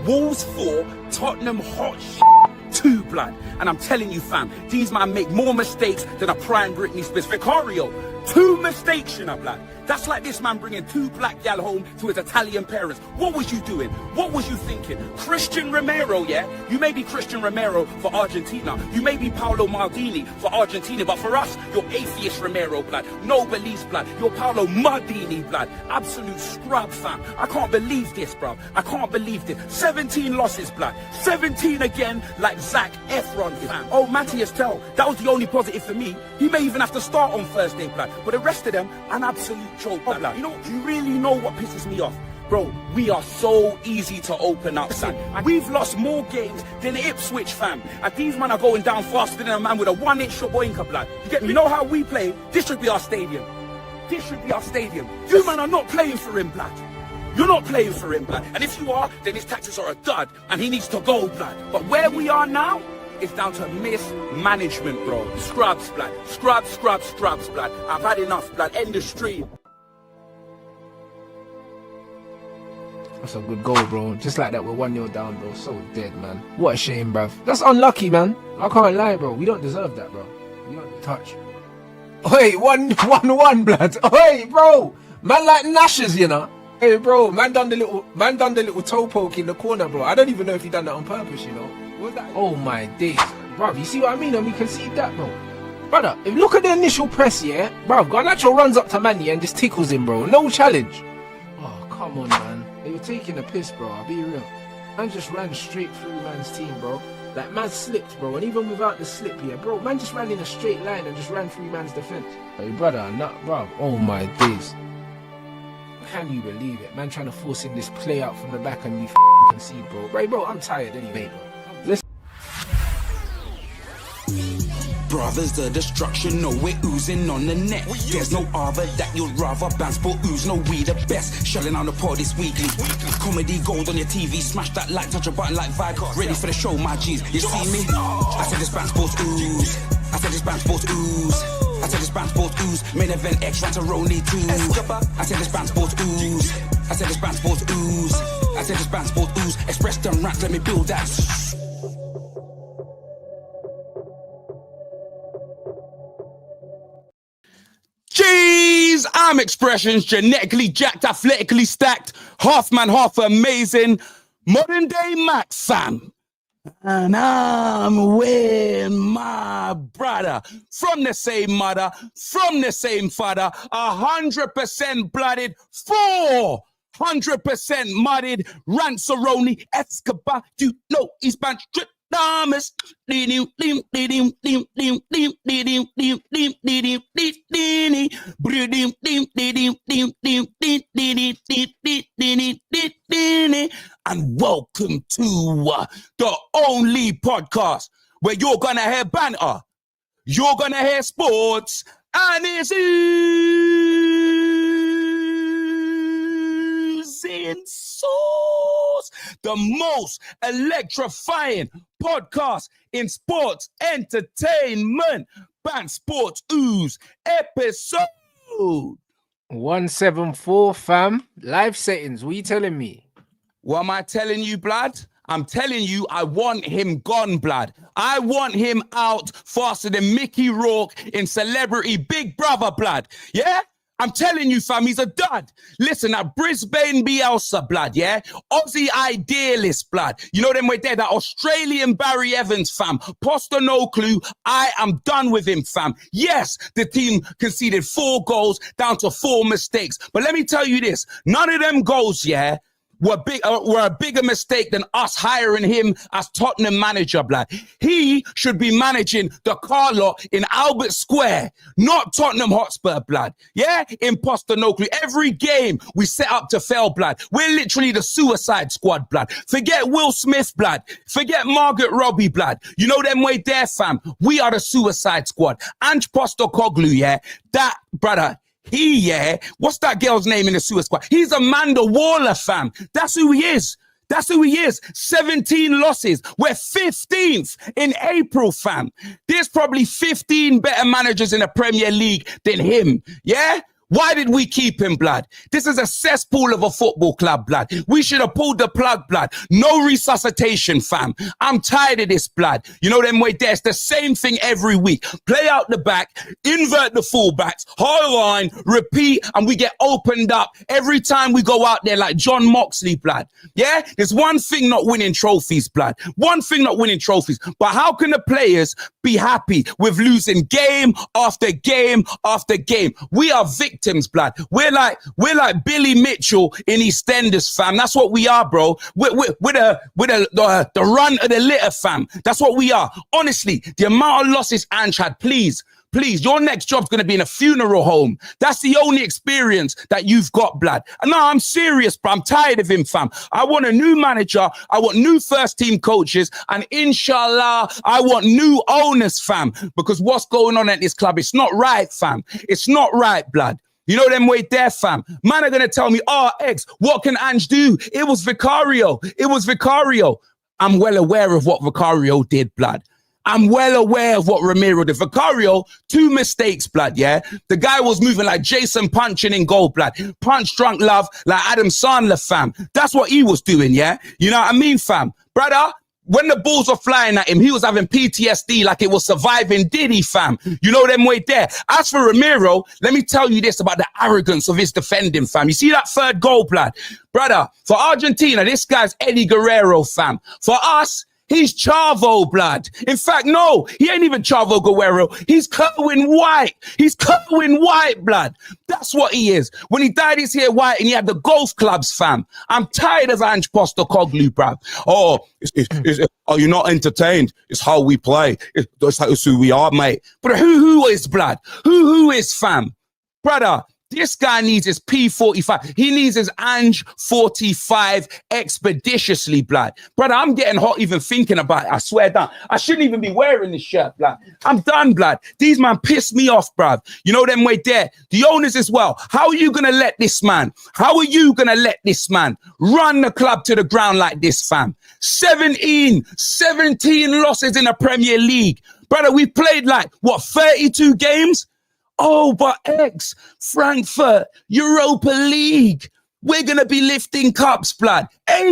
Wolves 4, Tottenham hot 2, blood. And I'm telling you, fam, these man make more mistakes than a prime Britney Spears. Vicario, 2 mistakes, you know, blood. That's like this man bringing 2 black gal home to his Italian parents. What was you doing? What was you thinking? Christian Romero, yeah? You may be Christian Romero for Argentina. You may be Paolo Maldini for Argentina. But for us, you're atheist Romero, blood. No beliefs, blood. You're Paolo Maldini, blood. Absolute scrub, fam. I can't believe this, bro. I can't believe this. 17 losses, blood. 17 again, like Zac Efron, fam. Oh, Matthias Tell. That was the only positive for me. He may even have to start on Thursday, blood. But the rest of them, an absolute joke, blood. You know, you really know what pisses me off? Bro, we are so easy to open up, son. And we've lost more games than Ipswich, fam. And these men are going down faster than a man with a 1-inch shaboinka, blood. You get me? You know how we play? This should be our stadium. This should be our stadium. You man are not playing for him, blood. You're not playing for him, blood. And if you are, then his tactics are a dud, and he needs to go, blood. But where we are now, it's down to mismanagement, bro. Scrubs, blood. Scrubs, blood. I've had enough, blood. End the stream. That's a good goal, bro. Just like that, we're 1-0 down, bro. So dead, man. What a shame, bruv. That's unlucky, man. I can't lie, bro. We don't deserve that, bro. We don't touch. Hey, 1-1, blood. Hey, bro. Man like Nashers, you know. Hey, bro. Man done the little toe poke in the corner, bro. I don't even know if he done that on purpose, you know. What was that? Oh my days, bruv. You see what I mean? And we concede that, bro. Brother, if you look at the initial press, yeah, bruv. Garnacho runs up to Manny and just tickles him, bro. No challenge. Oh, come on, man. You're taking a piss, bro. I'll be real. Man just ran straight through man's team, bro. Like, man slipped, bro. And even without the slip here, bro, man just ran in a straight line and just ran through man's defense. Hey, brother, bro. Oh, my days. Can you believe it? Man trying to force in this play out from the back and we concede, bro. Right, bro, I'm tired anyway, bro. Brothers, the destruction, no, we're oozing on the net. There's no other that you'd rather bounce for ooze. No, we the best. Shelling on the pod this weekly. Comedy gold on your TV. Smash that like, touch a button like Vibe. Ready for the show, my G's. You see me? I said this band sports ooze. I said this band sports ooze. I said this band sports ooze. Main event X Rantaroni 2. I said this band sports ooze. I said this band sports ooze. I said this band sports ooze. Express them rants, let me build that. Jeez, I'm Expressions, genetically jacked, athletically stacked, half man, half amazing, modern day Max fam. And I'm with my brother, from the same mother, from the same father, 100% blooded, 400% mudded, Ranceroni, Escobar, you know he's banned strip. Thomas, and welcome to the only podcast where you're gonna hear banter, you're gonna hear sports, and it's oozing sauce. The most electrifying podcast in sports entertainment. Band Sports Ooze episode 174, fam. Live settings. What are you telling me? What am I telling you, blood? I'm telling you, I want him gone, blood. I want him out faster than Mickey Rourke in Celebrity Big Brother, blood. Yeah? I'm telling you, fam, he's a dud. Listen, that Brisbane Bielsa, blood, yeah? Aussie idealist, blood. You know them way there, that Australian Barry Evans, fam. Poster no clue. I am done with him, fam. Yes, the team conceded 4 goals down to 4 mistakes. But let me tell you this. None of them goals, yeah, were a bigger mistake than us hiring him as Tottenham manager, blood. He should be managing the car lot in Albert Square, not Tottenham Hotspur, blood. Yeah? Imposter no clue. Every game we set up to fail, blood. We're literally the suicide squad, blood. Forget Will Smith, blood. Forget Margaret Robbie, blood. You know them way there, fam. We are the suicide squad. Ange Postecoglou, yeah? That, brother, what's that girl's name in the Suicide Squad? He's Amanda Waller, fam. That's who he is. That's who he is. 17 losses. We're 15th in April, fam. There's probably 15 better managers in the Premier League than him. Yeah? Why did we keep him, blood? This is a cesspool of a football club, blood. We should have pulled the plug, blood. No resuscitation, fam. I'm tired of this, blood. You know them way there. It's the same thing every week. Play out the back, invert the fullbacks, high line, repeat, and we get opened up every time we go out there like John Moxley, blood. Yeah? There's one thing not winning trophies, blood. One thing not winning trophies. But how can the players be happy with losing game after game after game? We are victims, blood. We're like Billy Mitchell in EastEnders, fam. That's what we are, bro. We're the run of the litter, fam. That's what we are. Honestly, the amount of losses Ange had, please, your next job's going to be in a funeral home. That's the only experience that you've got, blood. And no, I'm serious, bro. I'm tired of him, fam. I want a new manager. I want new first team coaches. And inshallah, I want new owners, fam. Because what's going on at this club, it's not right, fam. It's not right, blood. You know them way there, fam. Man are going to tell me, X, what can Ange do? It was Vicario. I'm well aware of what Vicario did, blood. I'm well aware of what Ramiro did. Vicario, 2 mistakes, blood, yeah? The guy was moving like Jason punching in goal, blood. Punch drunk love like Adam Sandler, fam. That's what he was doing, yeah? You know what I mean, fam? Brother, when the balls were flying at him, he was having PTSD like it was surviving Diddy, fam. You know them way there. As for Ramiro, let me tell you this about the arrogance of his defending, fam. You see that third goal, blood? Brother, for Argentina, this guy's Eddie Guerrero, fam. For us, he's Chavo, blood. In fact, no, he ain't even Chavo Guerrero. He's Kerwin White. He's Kerwin White, blood. That's what he is. When he dyed his hair white and he had the golf clubs, fam. I'm tired of Ange Postecoglou, bruv. Are you not entertained? It's how we play. It's who we are, mate. But who is, blood? Who is, fam? Brother, this guy needs his P45. He needs his Ange 45 expeditiously, blood. Brother, I'm getting hot even thinking about it. I swear down. I shouldn't even be wearing this shirt, blood. I'm done, blood. These man piss me off, bruv. You know them way there. The owners as well. How are you going to let this man? How are you going to let this man run the club to the ground like this, fam? 17 losses in the Premier League. Brother, we played 32 games? Oh, but Frankfurt, Europa League. We're going to be lifting cups, blood.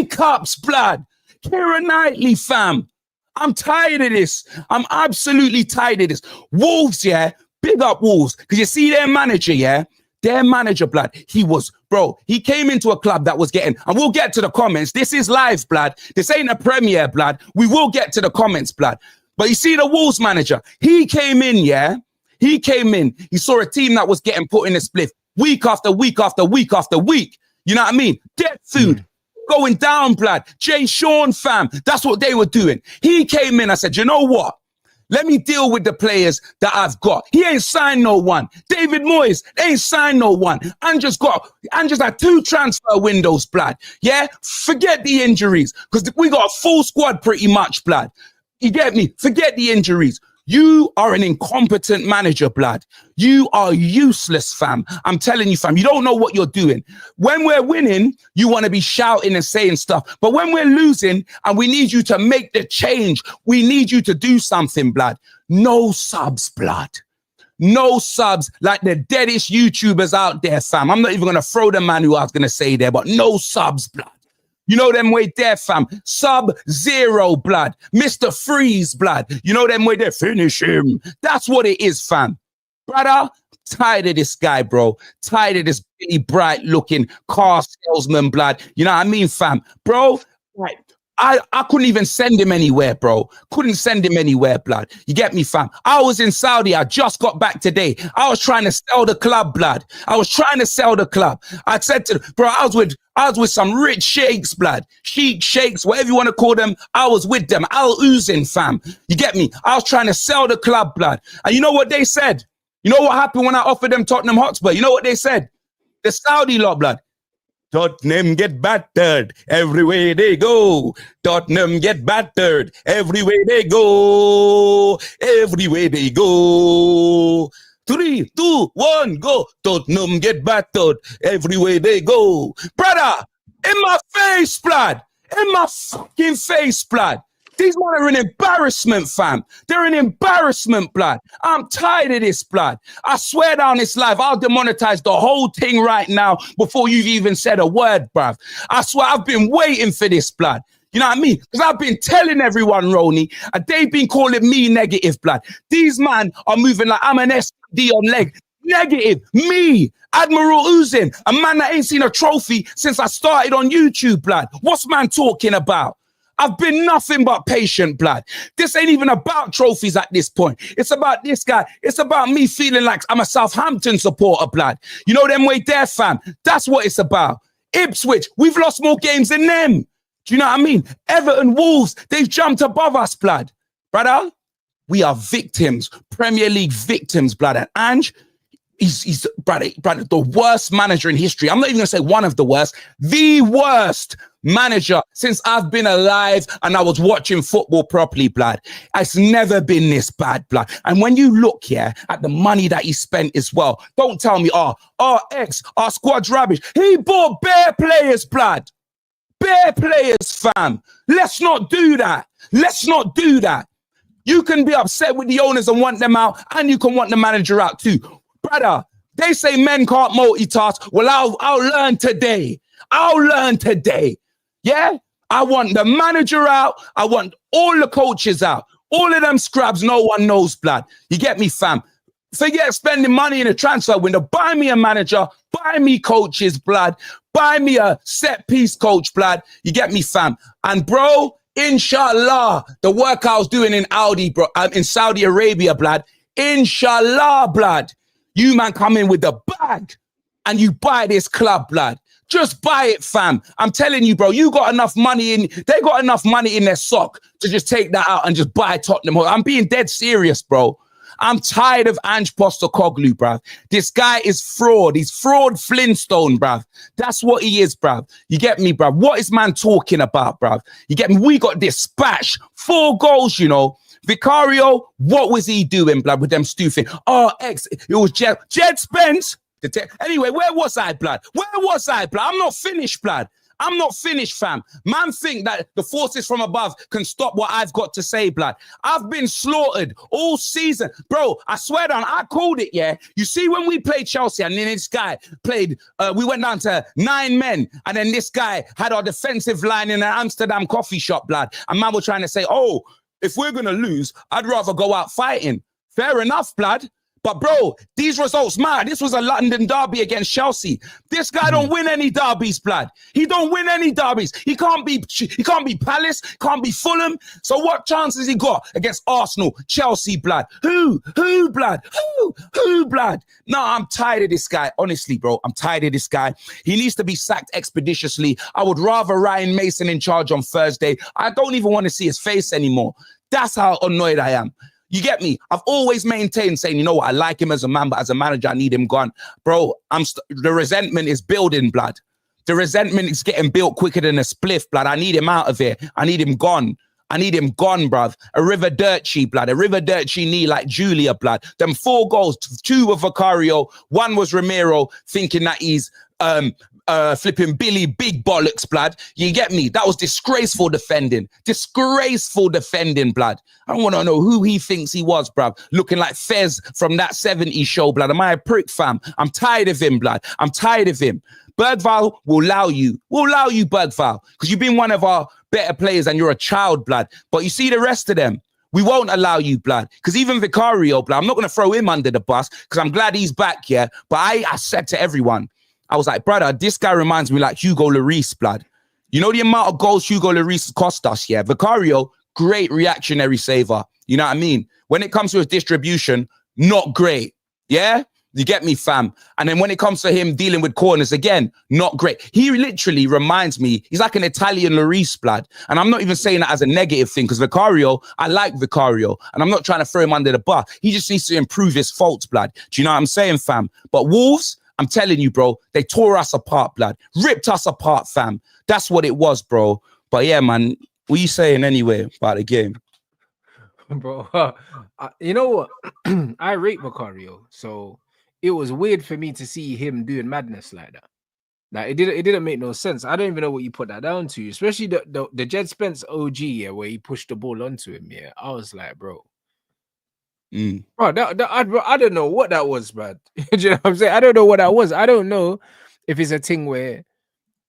Cups, blood. Keira Knightley, fam. I'm tired of this. I'm absolutely tired of this. Wolves, yeah? Big up Wolves. Because you see their manager, yeah? Their manager, blood. He came into a club that was getting, and we'll get to the comments. This is live, blood. This ain't a premiere, blood. We will get to the comments, blood. But you see the Wolves manager, he came in, yeah? He came in, he saw a team that was getting put in a spliff week after week after week after week. You know what I mean? Dead food, going down, blood. Jay Sean, fam, that's what they were doing. He came in, I said, you know what? Let me deal with the players that I've got. He ain't signed no one. David Moyes, they ain't signed no one. Ange's had 2 transfer windows, blood. Yeah? Forget the injuries, because we got a full squad pretty much, blood. You get me? Forget the injuries. You are an incompetent manager, blood. You are useless, fam. I'm telling you, fam, you don't know what you're doing. When we're winning, you want to be shouting and saying stuff. But when we're losing and we need you to make the change, we need you to do something, blood. No subs, blood. No subs like the deadest YouTubers out there, fam. I'm not even going to throw the man who I was going to say there, but no subs, blood. You know them way there, fam. Sub-Zero, blood. Mr. Freeze, blood. You know them way there. Finish him. That's what it is, fam. Brother, tired of this guy, bro. Tired of this really bright-looking car salesman, blood. You know what I mean, fam? Bro, right. I couldn't even send him anywhere, bro. Couldn't send him anywhere, blood. You get me, fam? I was in Saudi. I just got back today. I was trying to sell the club, blood. I was trying to sell the club. I said to bro, I was with some rich sheikhs, blood. Sheikh, sheikhs, whatever you want to call them. I was with them. Oozing, fam. You get me? I was trying to sell the club, blood. And you know what they said? You know what happened when I offered them Tottenham Hotspur? You know what they said? The Saudi lot, blood. Tottenham get battered every way they go. Tottenham get battered every way they go. Every way they go. 3, 2, 1, go. Tottenham get battered every way they go. Brother, in my face, blood. In my fucking face, blood. These men are an embarrassment, fam. They're an embarrassment, blood. I'm tired of this, blood. I swear down this life, I'll demonetize the whole thing right now before you've even said a word, bruv. I swear I've been waiting for this, blood. You know what I mean? Because I've been telling everyone, Roni, and they've been calling me negative, blood. These man are moving like I'm an SD on leg. Negative. Me, Admiral Oozing, a man that ain't seen a trophy since I started on YouTube, blood. What's man talking about? I've been nothing but patient, blood. This ain't even about trophies at this point. It's about this guy. It's about me feeling like I'm a Southampton supporter, blood. You know them way there, fam. That's what it's about. Ipswich, we've lost more games than them. Do you know what I mean? Everton, Wolves, they've jumped above us, blood. Brother, we are victims. Premier League victims, blood. And Ange, he's brother, the worst manager in history. I'm not even going to say one of the worst. The worst manager since I've been alive and I was watching football properly, blood. It's never been this bad, blood. And when you look here at the money that he spent as well, don't tell me, our squad's rubbish. He bought bare players, blood. Bare players, fam. Let's not do that. Let's not do that. You can be upset with the owners and want them out, and you can want the manager out too. Brother, they say men can't multitask. Well, I'll learn today. I'll learn today. Yeah? I want the manager out. I want all the coaches out. All of them scrubs, no one knows, blood. You get me, fam? Forget spending money in a transfer window. Buy me a manager. Buy me coaches, blood. Buy me a set-piece coach, blood. You get me, fam? And, bro, inshallah, the work I was doing in in Saudi Arabia, blood. Inshallah, blood. You, man, come in with the bag and you buy this club, blood. Just buy it, fam. I'm telling you, bro, you got enough money they got enough money in their sock to just take that out and just buy Tottenham. I'm being dead serious, bro. I'm tired of Ange Postecoglou, bruv. This guy is fraud. He's fraud Flintstone, bruv. That's what he is, bruv. You get me, bruv? What is man talking about, bruv? You get me? We got dispatched. 4 goals, you know. Vicario, what was he doing, blood, with them stoofing? It was Jed Spence. Anyway, where was I, blood? Where was I, blood? I'm not finished, blood. I'm not finished, fam. Man think that the forces from above can stop what I've got to say, blood. I've been slaughtered all season. Bro, I swear down, I called it, yeah? You see, when we played Chelsea and then this guy played, we went down to 9 men and then this guy had our defensive line in an Amsterdam coffee shop, blood. And man was trying to say, oh, if we're going to lose, I'd rather go out fighting. Fair enough, blood. But, bro, these results matter. This was a London derby against Chelsea. This guy don't win any derbies, blood. He don't win any derbies. He can't be Palace, can't be Fulham. So what chances he got against Arsenal, Chelsea, blood? Who, blood? Who, blood? No, I'm tired of this guy. Honestly, bro, I'm tired of this guy. He needs to be sacked expeditiously. I would rather Ryan Mason in charge on Thursday. I don't even want to see his face anymore. That's how annoyed I am. You get me? I've always maintained saying, you know what, I like him as a man, but as a manager, I need him gone. Bro, the resentment is building, blood. The resentment is getting built quicker than a spliff, blood. I need him out of here. I need him gone. I need him gone, bruv. A Riverdirty, blood. A Riverdirty knee like Julia, blood. Them 4 goals, 2 were Vicario, 1 was Ramiro, thinking that he's flipping Billy Big Bollocks, blood. You get me? That was disgraceful defending. Disgraceful defending, blood. I don't want to know who he thinks he was, bruv. Looking like Fez from that 70s show, blood. Am I a prick, fam? I'm tired of him, blood. I'm tired of him. Bergvall will allow you. We'll allow you, Bergvall, because you've been one of our better players and you're a child, blood. But you see the rest of them, we won't allow you, blood. Because even Vicario, blood, I'm not going to throw him under the bus because I'm glad he's back, yeah? But I said to everyone, I was like, brother, this guy reminds me like Hugo Lloris, blood. You know the amount of goals Hugo Lloris cost us, yeah? Vicario, great reactionary saver. You know what I mean? When it comes to his distribution, not great, yeah? You get me, fam? And then when it comes to him dealing with corners, again, not great. He literally reminds me, he's like an Italian Lloris, blood. And I'm not even saying that as a negative thing, because Vicario, I like Vicario, and I'm not trying to throw him under the bus. He just needs to improve his faults, blood. Do you know what I'm saying, fam? But Wolves, I'm telling you, bro, they tore us apart, blood. Ripped us apart, fam. That's what it was, bro. But yeah, man, what are you saying anyway about the game? Bro, you know what? I rate Vicario, so it was weird for me to see him doing madness like that. Like it didn't make no sense. I don't even know what you put that down to, especially the Jed Spence OG, yeah, where he pushed the ball onto him. Yeah, I was like, bro, bro, I don't know what that was, man. Do you know what I'm saying? I don't know what that was. I don't know if it's a thing where,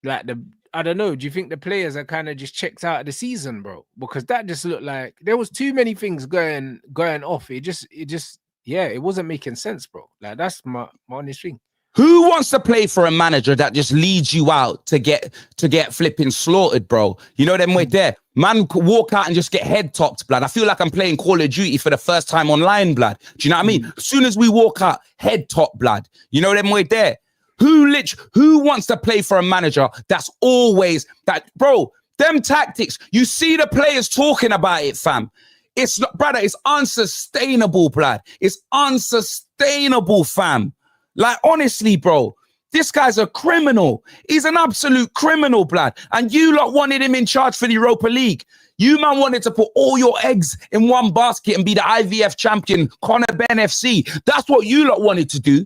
like, I don't know. Do you think the players are kind of just checked out of the season, bro? Because that just looked like there was too many things going off. It just, yeah, it wasn't making sense, bro. Like, that's my honest thing. Who wants to play for a manager that just leads you out to get flipping slaughtered, bro? You know them way there. Man could walk out and just get head topped, blood. I feel like I'm playing Call of Duty for the first time online, blood. Do you know what I mean? As soon as we walk out, head top, blood. You know them way there. Who wants to play for a manager that's always that, bro? Them tactics. You see the players talking about it, fam. It's not, brother. It's unsustainable, blood. It's unsustainable, fam. Like, honestly, bro, this guy's a criminal. He's an absolute criminal, blood. And you lot wanted him in charge for the Europa League. You, man, wanted to put all your eggs in one basket and be the IVF champion, Conor Ben FC. That's what you lot wanted to do.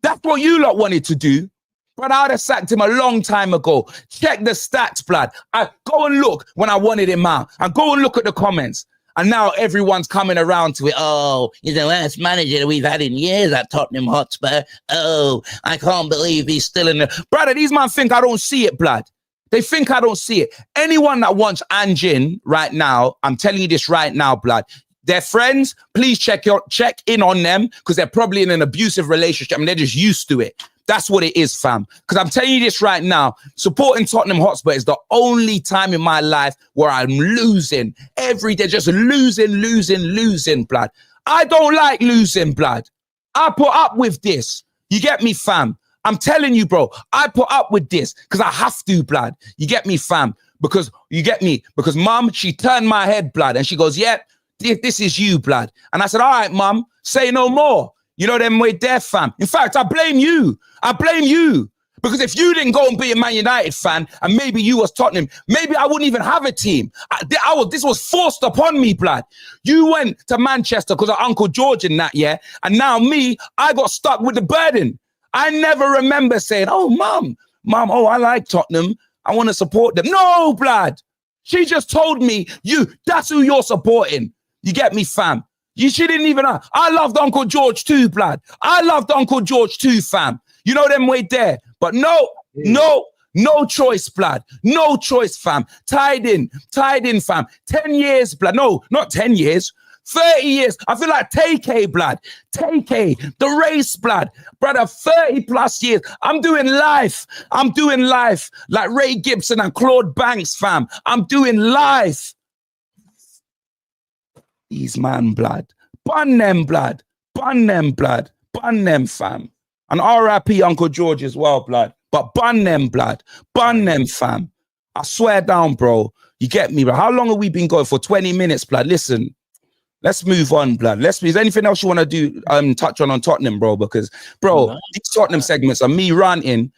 That's what you lot wanted to do. But I'd have sacked him a long time ago. Check the stats, blood. I go and look when I wanted him out. And go and look at the comments. And now everyone's coming around to it. Oh, he's the worst manager we've had in years at Tottenham Hotspur. Oh, I can't believe he's still in the... Brother, these men think I don't see it, blood. They think I don't see it. Anyone that wants Ange in right now, I'm telling you this right now, blood. Their friends, please check in on them because they're probably in an abusive relationship and they're just used to it. That's what it is, fam. Because I'm telling you this right now, supporting Tottenham Hotspur is the only time in my life where I'm losing. Every day, just losing, blood. I don't like losing, blood. I put up with this. You get me, fam? I'm telling you, bro, I put up with this because I have to, blood. You get me, fam? Because you get me? Because mum, she turned my head, blood, and she goes, yeah, this is you, blood. And I said, all right, mum, say no more. You know them way there, fam. In fact, I blame you. Because if you didn't go and be a Man United fan and maybe you was Tottenham, maybe I wouldn't even have a team. This was forced upon me, blood. You went to Manchester because of Uncle George and that, yeah? And now me, I got stuck with the burden. I never remember saying, oh, mum, oh, I like Tottenham. I want to support them. No, blood. She just told me, that's who you're supporting. You get me, fam? You shouldn't even have. I loved Uncle George too, blood. I loved Uncle George too, fam. You know them way there. But no choice, blood. No choice, fam. Tied in, fam. 10 years, blood. No, not 10 years. 30 years. I feel like TK, blood. TK, the race, blood. Brother, 30 plus years. I'm doing life like Ray Gibson and Claude Banks, fam. I'm doing life. These man, blood. Bun them, blood. Bun them, fam. And RIP Uncle George as well, blood. But bun them, blood. Bun them, fam. I swear down, bro. You get me, bro. How long have we been going for? 20 minutes, blood. Listen, let's move on, blood. Is there anything else you want to do? Touch on Tottenham, bro? Because, bro, these Tottenham segments are me ranting,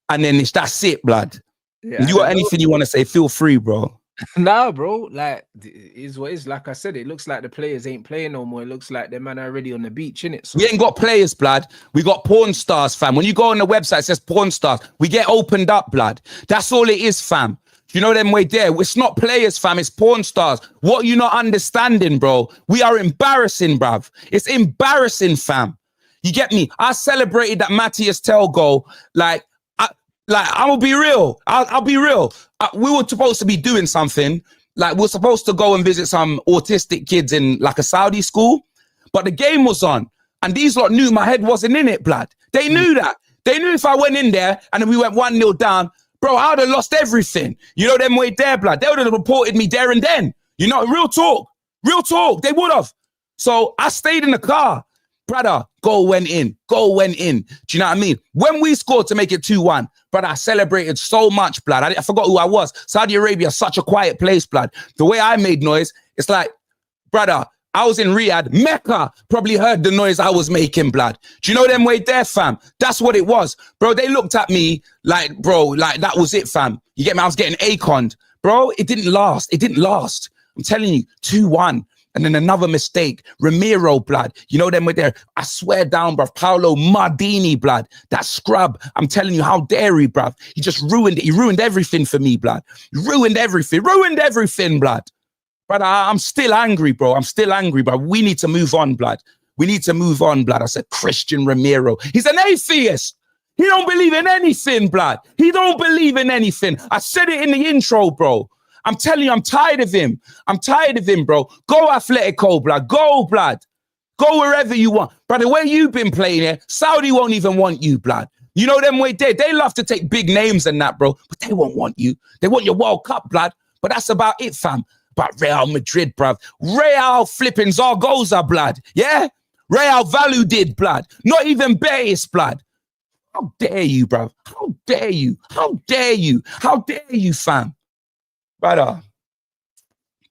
and then that's it, blood. Yeah, you got anything you want to say? Feel free, bro. Nah, bro, like, is what is. Like I said, it looks like the players ain't playing no more. It looks like the man are already on the beach, innit? So we ain't got players, blood. We got porn stars, fam. When you go on the website, it says porn stars. We get opened up, blood. That's all it is, fam. You know them way there. It's not players, fam. It's porn stars. What you not understanding, bro? We are embarrassing, bruv. It's embarrassing, fam. You get me? I celebrated that Matthias Tell goal, like, I'm gonna be real. I'll be real. We were supposed to be doing something. Like, we're supposed to go and visit some autistic kids in like a Saudi school, but the game was on, and these lot knew my head wasn't in it, blood. They knew that. They knew if I went in there and then we went 1-0 down, bro, I would have lost everything. You know them way there, blood. They would have reported me there and then. You know, real talk. They would have. So I stayed in the car. Brother, goal went in. Do you know what I mean? When we scored to make it 2-1, brother, I celebrated so much, blood. I forgot who I was. Saudi Arabia is such a quiet place, blood. The way I made noise, it's like, brother, I was in Riyadh. Mecca probably heard the noise I was making, blood. Do you know them way there, fam? That's what it was. Bro, they looked at me like, bro, like that was it, fam. You get me? I was getting Acon'd. Bro, it didn't last. I'm telling you, 2-1. And then another mistake, Ramiro, blood. You know them with there. I swear down, bruv. Paolo Maldini, blood. That scrub. I'm telling you, how dare he, bruv. He just ruined it. He ruined everything for me, blood. He ruined everything. Ruined everything, blood. But I'm still angry, bro. I'm still angry, bro. We need to move on, blood. We need to move on, blood. I said, Christian Ramiro. He's an atheist. He don't believe in anything, blood. He don't believe in anything. I said it in the intro, bro. I'm telling you, I'm tired of him. I'm tired of him, bro. Go Atletico, blood. Go, blood. Go wherever you want. But the way you've been playing here, Saudi won't even want you, blood. You know them way they love to take big names and that, bro. But they won't want you. They want your World Cup, blood. But that's about it, fam. But Real Madrid, bruv. Real flipping Zaragoza, blood. Yeah? Real Valladolid, blood. Not even Betis, blood. How dare you, bruv? How dare you? How dare you? How dare you, fam? Brother,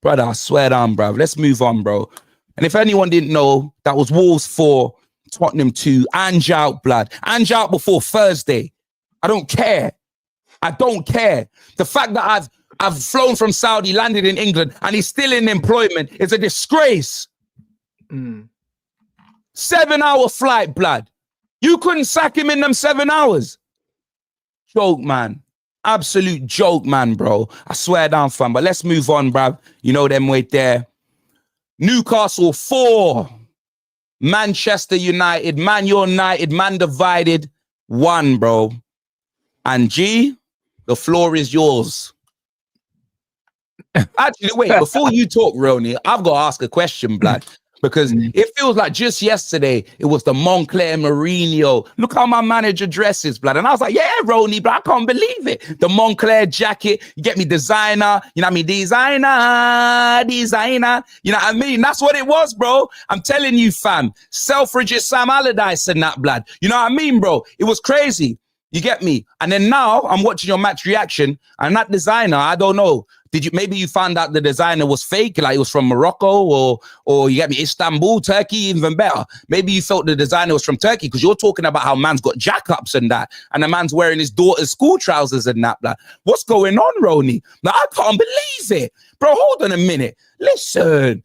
I swear down, bro. Let's move on, bro. And if anyone didn't know, that was Wolves 4, Tottenham 2. Ange out, blood. Ange out before Thursday. I don't care. I don't care. The fact that I've flown from Saudi, landed in England, and he's still in employment is a disgrace. 7-hour flight, blood. You couldn't sack him in them 7 hours. Joke, man. Absolute joke, man, bro. I swear down, fam. But let's move on, bruv. You know them right there. Newcastle 4. Manchester United. Man United. Man divided. 1, bro. And G, the floor is yours. Actually, wait. Before you talk, Ronnie, I've got to ask a question, blood. Because it feels like just yesterday, it was the Moncler Mourinho. Look how my manager dresses, blood. And I was like, yeah, Ronnie, but I can't believe it. The Moncler jacket, you get me designer, you know what I mean? Designer. You know what I mean? That's what it was, bro. I'm telling you, fam. Selfridges, Sam Allardyce and that, blood. You know what I mean, bro? It was crazy. You get me? And then now I'm watching your match reaction and that designer, I don't know. Maybe you found out the designer was fake, like it was from Morocco or you get me, Istanbul, Turkey, even better. Maybe you felt the designer was from Turkey because you're talking about how man's got jack-ups and that, and the man's wearing his daughter's school trousers and that. Like, what's going on, Ronnie? Like, I can't believe it. Bro, hold on a minute. Listen.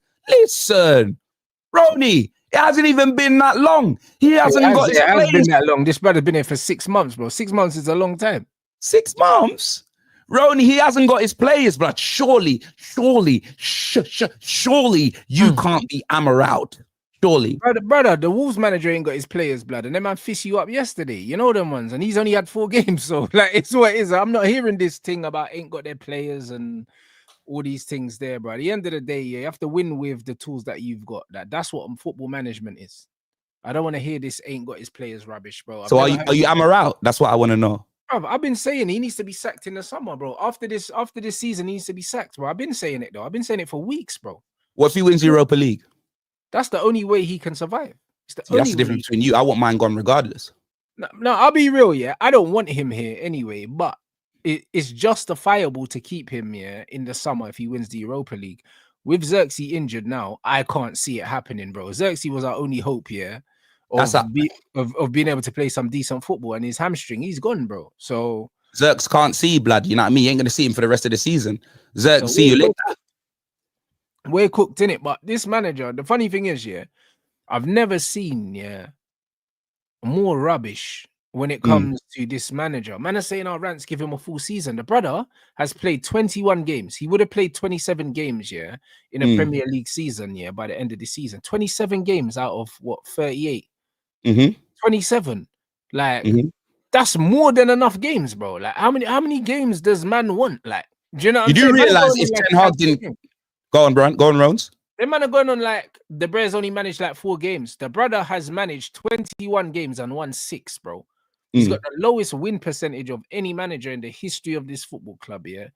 Ronnie, it hasn't even been that long. It hasn't been that long. This brother's been here for 6 months, bro. 6 months is a long time. 6 months? Ronnie, he hasn't got his players, but surely you can't be Amorim. Surely. Brother, the Wolves manager ain't got his players, blood. And them man fish you up yesterday. You know them ones. And he's only had 4 games. So, like, it's what it is. I'm not hearing this thing about ain't got their players and all these things there, bro. At the end of the day, you have to win with the tools that you've got. That's what football management is. I don't want to hear this ain't got his players rubbish, bro. So are you Amorim? That's what I want to know. Bro, I've been saying he needs to be sacked in the summer, bro. After this season, he needs to be sacked, bro. I've been saying it, though. I've been saying it for weeks, bro. What if he wins Europa League? That's the only way he can survive. That's the difference between you. I want mine gone regardless. No, I'll be real, yeah. I don't want him here anyway, but it's justifiable to keep him here in the summer if he wins the Europa League. With Xerxes injured now, I can't see it happening, bro. Xerxes was our only hope here. Of being able to play some decent football, and his hamstring, he's gone, bro. So Xerx can't see, blood. You know what I mean? You ain't gonna see him for the rest of the season. Xerx, see you later. We're cooked in it, but this manager, the funny thing is, yeah, I've never seen more rubbish when it comes to this manager. Man is saying our Rants give him a full season. The brother has played 21 games. He would have played 27 games, yeah, in a Premier League season, yeah, by the end of the season. 27 games out of what, 38. 27, like that's more than enough games, bro. Like how many games does man want? Like, do you know? You do realize if Ten Hag didn't go on, Rounds. The man are going on like the Bears only managed like 4 games. The brother has managed 21 games and won 6, bro. He's got the lowest win percentage of any manager in the history of this football club. Yeah,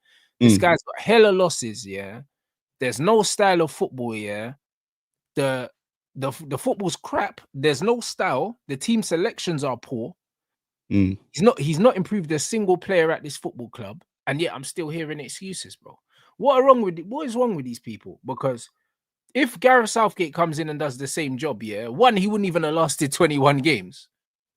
this guy's got hella losses. Yeah, there's no style of football. Yeah, the football's crap. There's no style. The team selections are poor. He's not improved a single player at this football club, and yet I'm still hearing excuses, bro. What is wrong with these people? Because if Gareth Southgate comes in and does the same job, yeah, one, he wouldn't even have lasted 21 games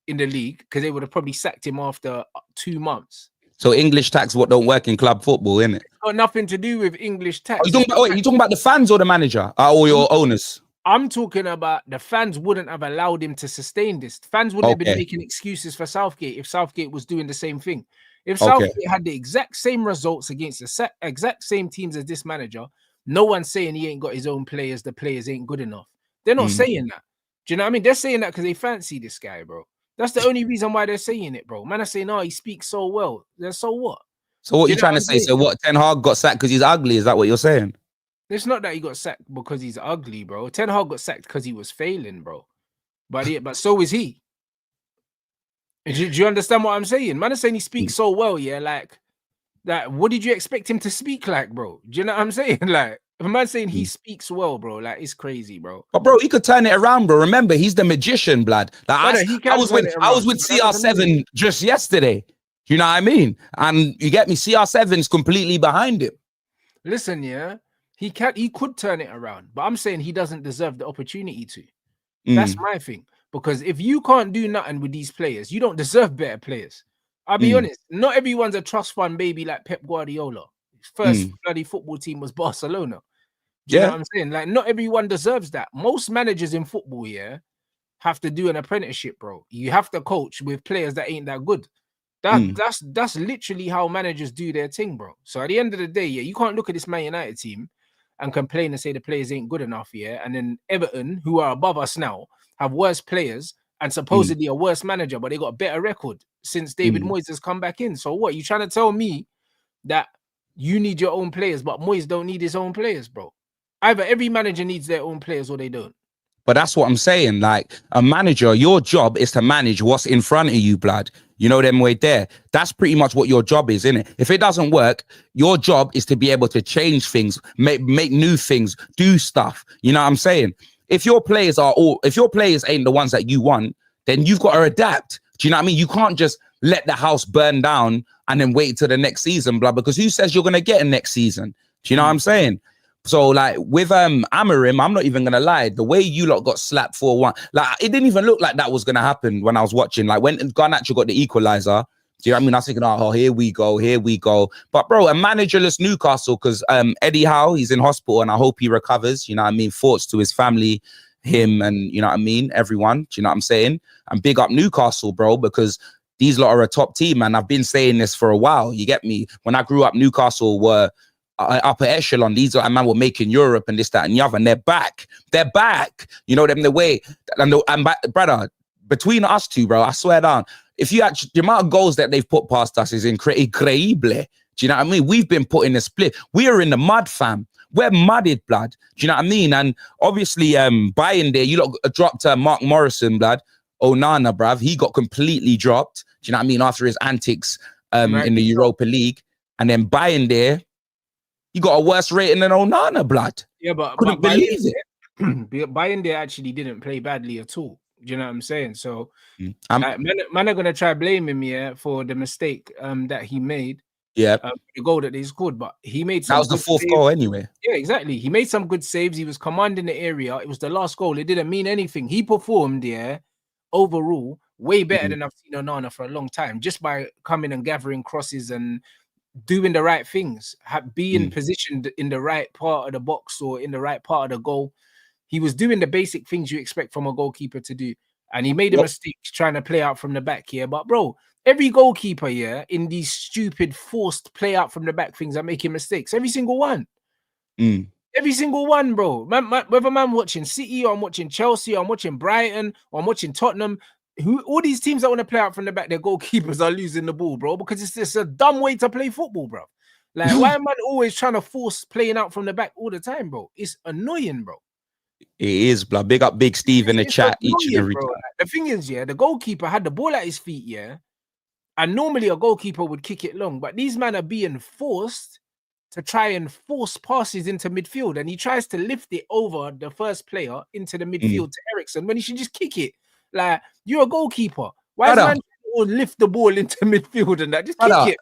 in the league because they would have probably sacked him after 2 months. So English tax what don't work in club football, innit? got nothing to do with English Are tax. you talking about the fans or the manager or your owners? I'm talking about the fans wouldn't have allowed him to sustain this. Fans wouldn't have been making excuses for Southgate if Southgate was doing the same thing. If Southgate had the exact same results against the exact same teams as this manager, no one's saying he ain't got his own players, the players ain't good enough. They're not saying that. Do you know what I mean? They're saying that because they fancy this guy, bro. That's the only reason why they're saying it, bro. Man are saying, oh, he speaks so well. Then so what? So what are you trying to say? So what, Ten Hag got sacked because he's ugly? Is that what you're saying? It's not that he got sacked because he's ugly, bro. Ten Hag got sacked because he was failing, bro. But so is he. Do you understand what I'm saying? Man is saying he speaks so well, yeah. Like that. What did you expect him to speak like, bro? Do you know what I'm saying? Like, if a man saying he speaks well, bro, like it's crazy, bro. But bro, he could turn it around, bro. Remember, he's the magician, blood. Like I was with CR7 just yesterday. You know what I mean? And you get me, CR7's completely behind him. Listen, yeah, he could turn it around, but I'm saying he doesn't deserve the opportunity to. That's my thing. Because if you can't do nothing with these players, you don't deserve better players. I'll be honest, not everyone's a trust fund baby like Pep Guardiola. His first bloody football team was Barcelona. Do you know what I'm saying? Like, not everyone deserves that. Most managers in football, yeah, have to do an apprenticeship, bro. You have to coach with players that ain't that good. That's literally how managers do their thing, bro. So at the end of the day, yeah, you can't look at this Man United team and complain and say the players ain't good enough, yeah. And then Everton, who are above us now, have worse players and supposedly a worse manager, but they got a better record since David Moyes has come back in. So what? You trying to tell me that you need your own players, but Moyes don't need his own players, bro? Either every manager needs their own players or they don't. But that's what I'm saying. Like, a manager, your job is to manage what's in front of you, blood. You know them way there. That's pretty much what your job is, isn't it? If it doesn't work, your job is to be able to change things, make new things, do stuff. You know what I'm saying? If your players ain't the ones that you want, then you've got to adapt. Do you know what I mean? You can't just let the house burn down and then wait till the next season, blood, because who says you're going to get a next season? Do you know what I'm saying? So, like, with Amorim, I'm not even going to lie. The way you lot got slapped 4-1, like, it didn't even look like that was going to happen when I was watching. Like, when Garnacho got the equalizer, do you know what I mean? I was thinking, oh, here we go. But, bro, a managerless Newcastle, because Eddie Howe, he's in hospital, and I hope he recovers. You know what I mean? Thoughts to his family, him, and, you know what I mean? Everyone. Do you know what I'm saying? And big up Newcastle, bro, because these lot are a top team, and I've been saying this for a while. You get me? When I grew up, Newcastle were upper echelon. These are man were making Europe and this, that, and the other, and they're back. You know them the way. And brother, between us two, bro, I swear down. If you actually, the amount of goals that they've put past us is incredible. Do you know what I mean? We've been put in the split. We are in the mud, fam. We're mudded, blood. Do you know what I mean? And obviously, buying there, you lot dropped Mark Morrison, blood. Onana, bruv. He got completely dropped. Do you know what I mean? After his antics in the Europa League, and then buying there. You got a worse rating than Onana, blood. Yeah, but couldn't believe it. Bayern actually didn't play badly at all. Do you know what I'm saying? So, man are gonna try blame him, yeah, for the mistake that he made. Yeah, the goal that they scored, but he made some. That was the fourth goal anyway. Yeah, exactly. He made some good saves. He was commanding the area. It was the last goal. It didn't mean anything. He performed, yeah, overall way better than I've seen Onana for a long time, just by coming and gathering crosses and doing the right things, being positioned in the right part of the box or in the right part of the goal. He was doing the basic things you expect from a goalkeeper to do. And he made a mistake trying to play out from the back here. But bro, every goalkeeper here in these stupid forced play out from the back things are making mistakes. Every single one. Every single one, bro. Whether I'm watching City or I'm watching Chelsea or I'm watching Brighton or I'm watching Tottenham, all these teams that want to play out from the back, their goalkeepers are losing the ball, bro, because it's just a dumb way to play football, bro. Like, why am I always trying to force playing out from the back all the time, bro? It's annoying, bro. It is, blood. Big up Big Steve in the chat each and every time. The thing is, yeah, the goalkeeper had the ball at his feet, yeah, and normally a goalkeeper would kick it long, but these men are being forced to try and force passes into midfield, and he tries to lift it over the first player into the midfield to Eriksen when he should just kick it. Like, you're a goalkeeper. Why is man lift the ball into midfield and that? Just kick it.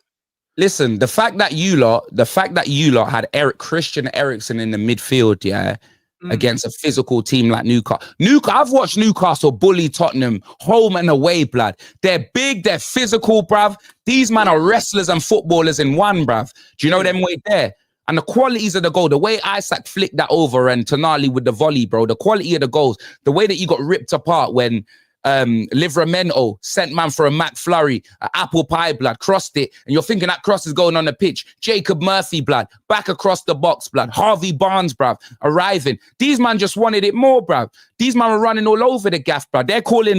Listen, the fact that you lot had Christian Eriksen in the midfield, yeah, against a physical team like Newcastle. I've watched Newcastle bully Tottenham home and away, blood. They're big, they're physical, bruv. These men are wrestlers and footballers in one, bruv. Do you know them way there? And the qualities of the goal, the way Isaac flicked that over and Tonali with the volley, bro, the quality of the goals, the way that you got ripped apart when Livramento sent man for a McFlurry, an apple pie, blood, crossed it, and you're thinking that cross is going on the pitch. Jacob Murphy, blood, back across the box, blood. Harvey Barnes, bruv, arriving. These man just wanted it more, bruv. These man were running all over the gaff, blood. They're calling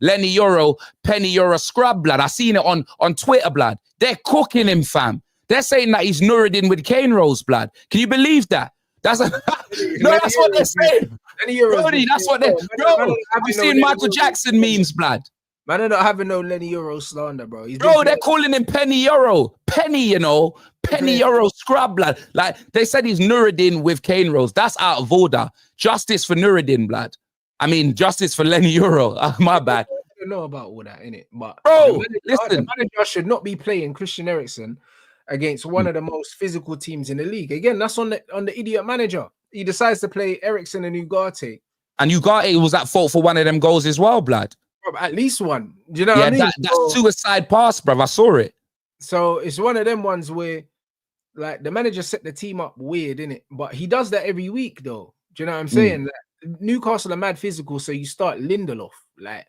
Lenny Euro, Penny Euro scrub, blood. I seen it on Twitter, blood. They're cooking him, fam. They're saying that he's Nuruddin with cane rolls, blood. Can you believe that? That's that's what they're saying. Brody, that's what they're... Bro, I'm seeing Michael Jackson memes, blood. Man, they're not having no Lenny Euro slander, bro. They're calling him Penny Euro. Penny, you know. Penny Euro scrub, blood. Like, they said he's Nuruddin with cane rolls. That's out of order. Justice for Nuruddin, blood. I mean, justice for Lenny Euro. My bad. I don't know about all that, innit? But bro, the manager should not be playing Christian Eriksen against one of the most physical teams in the league. Again, that's on the idiot manager. He decides to play Eriksen and Ugarte. And Ugarte was at fault for one of them goals as well, blood. Bro, at least one. Do you know what I mean? That's suicide pass, bruv. I saw it. So it's one of them ones where, like, the manager set the team up weird, innit? But he does that every week, though. Do you know what I'm saying? Like, Newcastle are mad physical, so you start Lindelof. Like,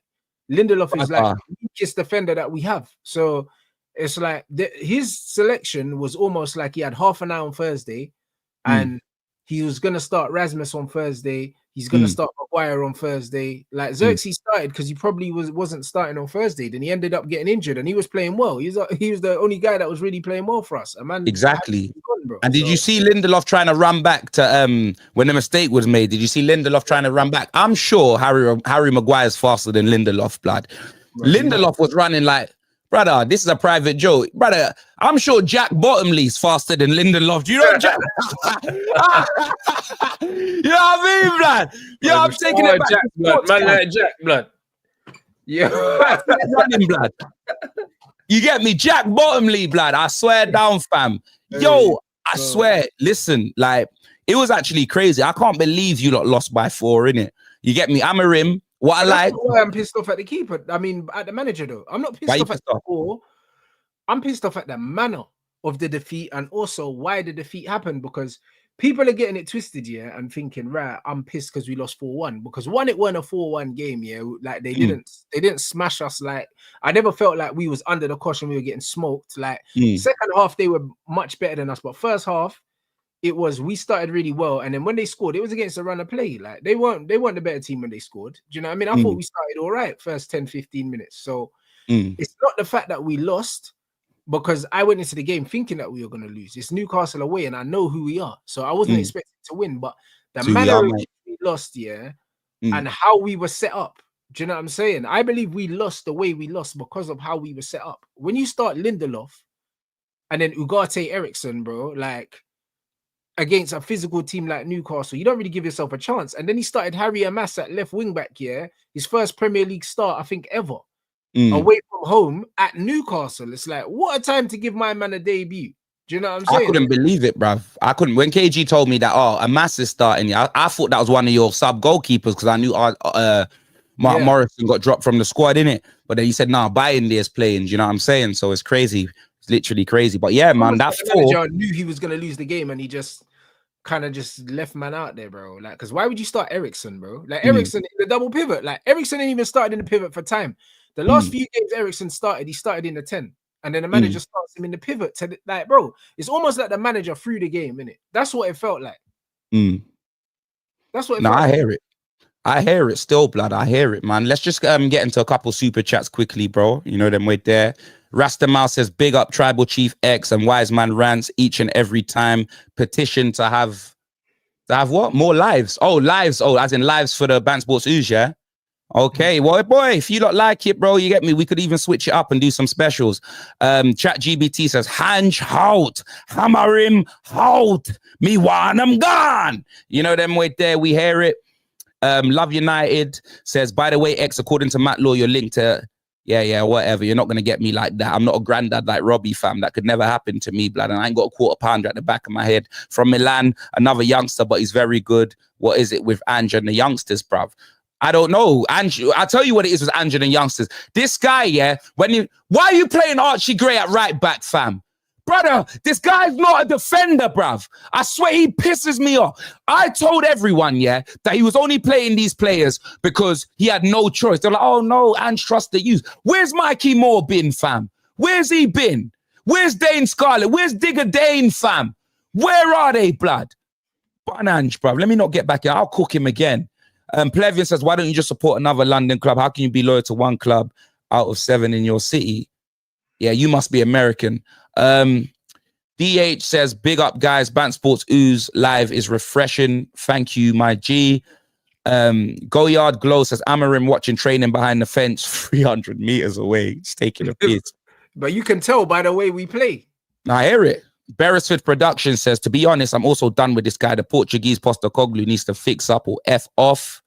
Lindelof is like the weakest defender that we have. So it's like his selection was almost like he had half an hour on Thursday, and he was going to start Rasmus on Thursday. He's going to start Maguire on Thursday. Like, Xerxes started because he probably wasn't starting on Thursday. Then he ended up getting injured, and he was playing well. He was the only guy that was really playing well for us. Exactly. And did you see Lindelof trying to run back to when the mistake was made? Did you see Lindelof trying to run back? I'm sure Harry Maguire's faster than Lindelof, blood. Right. Lindelof was running like, brother, this is a private joke. Brother, I'm sure Jack Bottomley's faster than Lindelof. Do you know Jack? You know what I mean, blood? Yeah, I'm taking it back. Jack, blood. Man like Jack, blood. Yeah. Running, blood. You get me? Jack Bottomley, blood. I swear down, fam. Yo, I swear, listen, like, it was actually crazy. I can't believe you lot lost by 4, innit? You get me? Amorim. What I like. Why I'm pissed off at the keeper. I mean, at the manager, though. I'm not pissed off at the score. I'm pissed off at the manner of the defeat and also why the defeat happened, because people are getting it twisted, yeah, and thinking, right, I'm pissed because we lost 4-1. Because one, it weren't a 4-1 game, yeah. Like, they didn't smash us. Like, I never felt like we was under the caution, we were getting smoked. Like, second half, they were much better than us. But first half, it was, we started really well, and then when they scored, it was against a run of play. Like, they weren't the better team when they scored. Do you know what I mean? I thought we started all right first 10-15 minutes. So it's not the fact that we lost, because I went into the game thinking that we were going to lose. It's Newcastle away, and I know who we are, so I wasn't expecting to win. But the manner in which we lost, and how we were set up. Do you know what I'm saying? I believe we lost the way we lost because of how we were set up. When you start Lindelof and then Ugarte Eriksen, bro, like, against a physical team like Newcastle, you don't really give yourself a chance. And then he started Harry Amass at left wing back, his first Premier League start, I think, ever, away from home at Newcastle. It's like, what a time to give my man a debut. Do you know what I'm saying? I couldn't believe it, bruv. I couldn't. When KG told me that, Amass is starting, I thought that was one of your sub goalkeepers, because I knew Mark Morrison got dropped from the squad, innit? But then he said, nah, Bayindir's playing. Do you know what I'm saying? So it's crazy. It's literally crazy. But yeah, man, that manager knew he was going to lose the game, and he just kind of just left man out there, bro. Like, because why would you start Eriksen, bro? Like, Eriksen in the double pivot. Like, Eriksen didn't even started in the pivot for time. The last few games Eriksen started, he started in the 10. And then the manager starts him in the pivot. To like, bro, it's almost like the manager threw the game, innit? That's what it felt like. That's what it felt like. I hear it. I hear it still, blood. I hear it, man. Let's just get into a couple super chats quickly, bro. You know them way there. Rastamal says, big up Tribal Chief X and Wise Man Rants each and every time. Petition to have what? More lives. Oh, lives. Oh, as in lives for the Band Sports Ooze, yeah? Okay, well, boy, if you don't like it, bro, you get me. We could even switch it up and do some specials. Chat GBT says, Ange halt, Amorim halt, me want them gone. You know them way there. We hear it. Love United says, by the way, X, according to Matt Law, you're linked to Yeah, whatever. You're not going to get me like that. I'm not a granddad like Robbie, fam. That could never happen to me, blood. And I ain't got a quarter pounder at the back of my head. From Milan, another youngster, but he's very good. What is it with Ange and the youngsters, bruv? I don't know. Ange, I'll tell you what it is with Ange and the youngsters. This guy, yeah, why are you playing Archie Gray at right back, fam? Brother, this guy's not a defender, bruv. I swear he pisses me off. I told everyone, yeah, that he was only playing these players because he had no choice. They're like, oh no, Ange trusts the youth. Where's Mikey Moore been, fam? Where's he been? Where's Dane Scarlett? Where's Digger Dane, fam? Where are they, blood? But Ange, bruv, let me not get back here. I'll cook him again. Plevian says, why don't you just support another London club? How can you be loyal to one club out of 7 in your city? Yeah, you must be American. DH says, big up, guys. Bant Sports Ooze live is refreshing. Thank you, my G. Goyard Glow says, Amorim watching training behind the fence 300 meters away. He's taking a piss. But you can tell by the way we play. I hear it. Beresford Production says, to be honest, I'm also done with this guy. The Portuguese Postecoglou needs to fix up or F off.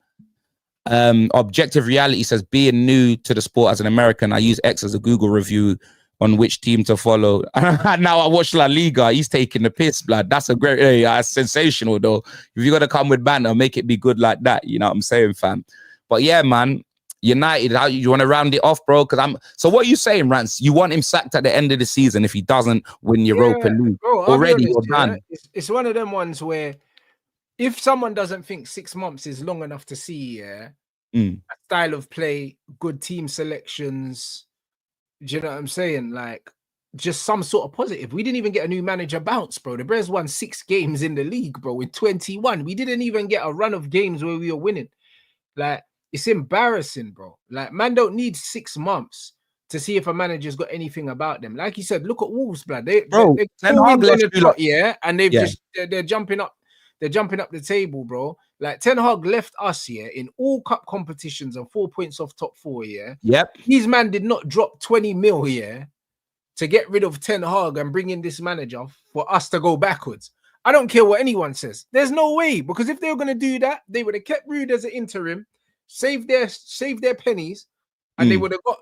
Objective Reality says, being new to the sport as an American, I use X as a Google review on which team to follow. Now I watch La Liga. He's taking the piss, blood. That's a great, sensational though. If you're gonna come with banter, make it be good like that. You know what I'm saying, fam? But yeah, man, United. How you want to round it off, bro? Because So what are you saying, Rants? You want him sacked at the end of the season if he doesn't win Europa League? Bro, already, you're done. It's one of them ones where if someone doesn't think 6 months is long enough to see, a style of play, good team selections. Do you know what I'm saying? Like, just some sort of positive. We didn't even get a new manager bounce, bro. The Bears won 6 games in the league, bro, in 21. We didn't even get a run of games where we were winning. Like, it's embarrassing, bro. Like, man don't need 6 months to see if a manager's got anything about them. Like you said, look at Wolves, blood. They're on the top, and they're jumping up. They're jumping up the table, bro. Like, Ten Hag left us here in all cup competitions and 4 points off top 4. Yep. These man did not drop 20 mil here to get rid of Ten Hag and bring in this manager for us to go backwards. I don't care what anyone says. There's no way, because if they were going to do that, they would have kept Rude as an interim, saved their pennies, and they would have got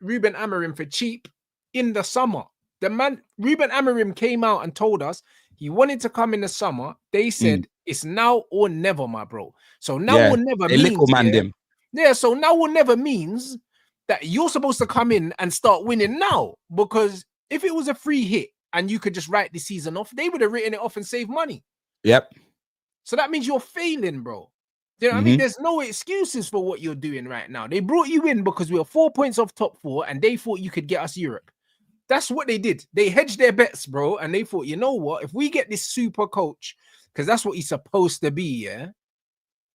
Ruben Amorim for cheap in the summer. The man Ruben Amorim came out and told us he wanted to come in the summer. They said it's now or never, my bro. So now or never means so now or never means that you're supposed to come in and start winning now. Because if it was a free hit and you could just write the season off, they would have written it off and saved money. Yep. So that means you're failing, bro. You know what I mean? There's no excuses for what you're doing right now. They brought you in because we were 4 points off top 4 and they thought you could get us Europe. That's what they did. They hedged their bets, bro. And they thought, you know what? If we get this super coach, because that's what he's supposed to be,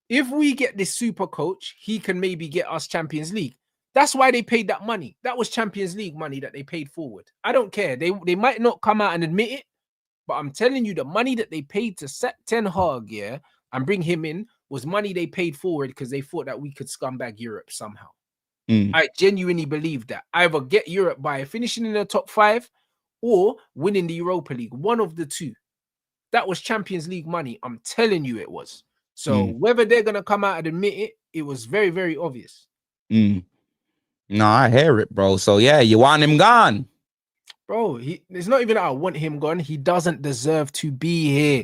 if we get this super coach, he can maybe get us Champions League. That's why they paid that money. That was Champions League money that they paid forward. I don't care. They might not come out and admit it, but I'm telling you, the money that they paid to set Ten Hag, and bring him in was money they paid forward because they thought that we could scumbag Europe somehow. I genuinely believe that. Either get Europe by finishing in the top 5 or winning the Europa League. One of the two. That was Champions League money. I'm telling you it was. So whether they're going to come out and admit it, it was very, very obvious. No, I hear it, bro. So yeah, you want him gone. Bro, it's not even that I want him gone. He doesn't deserve to be here.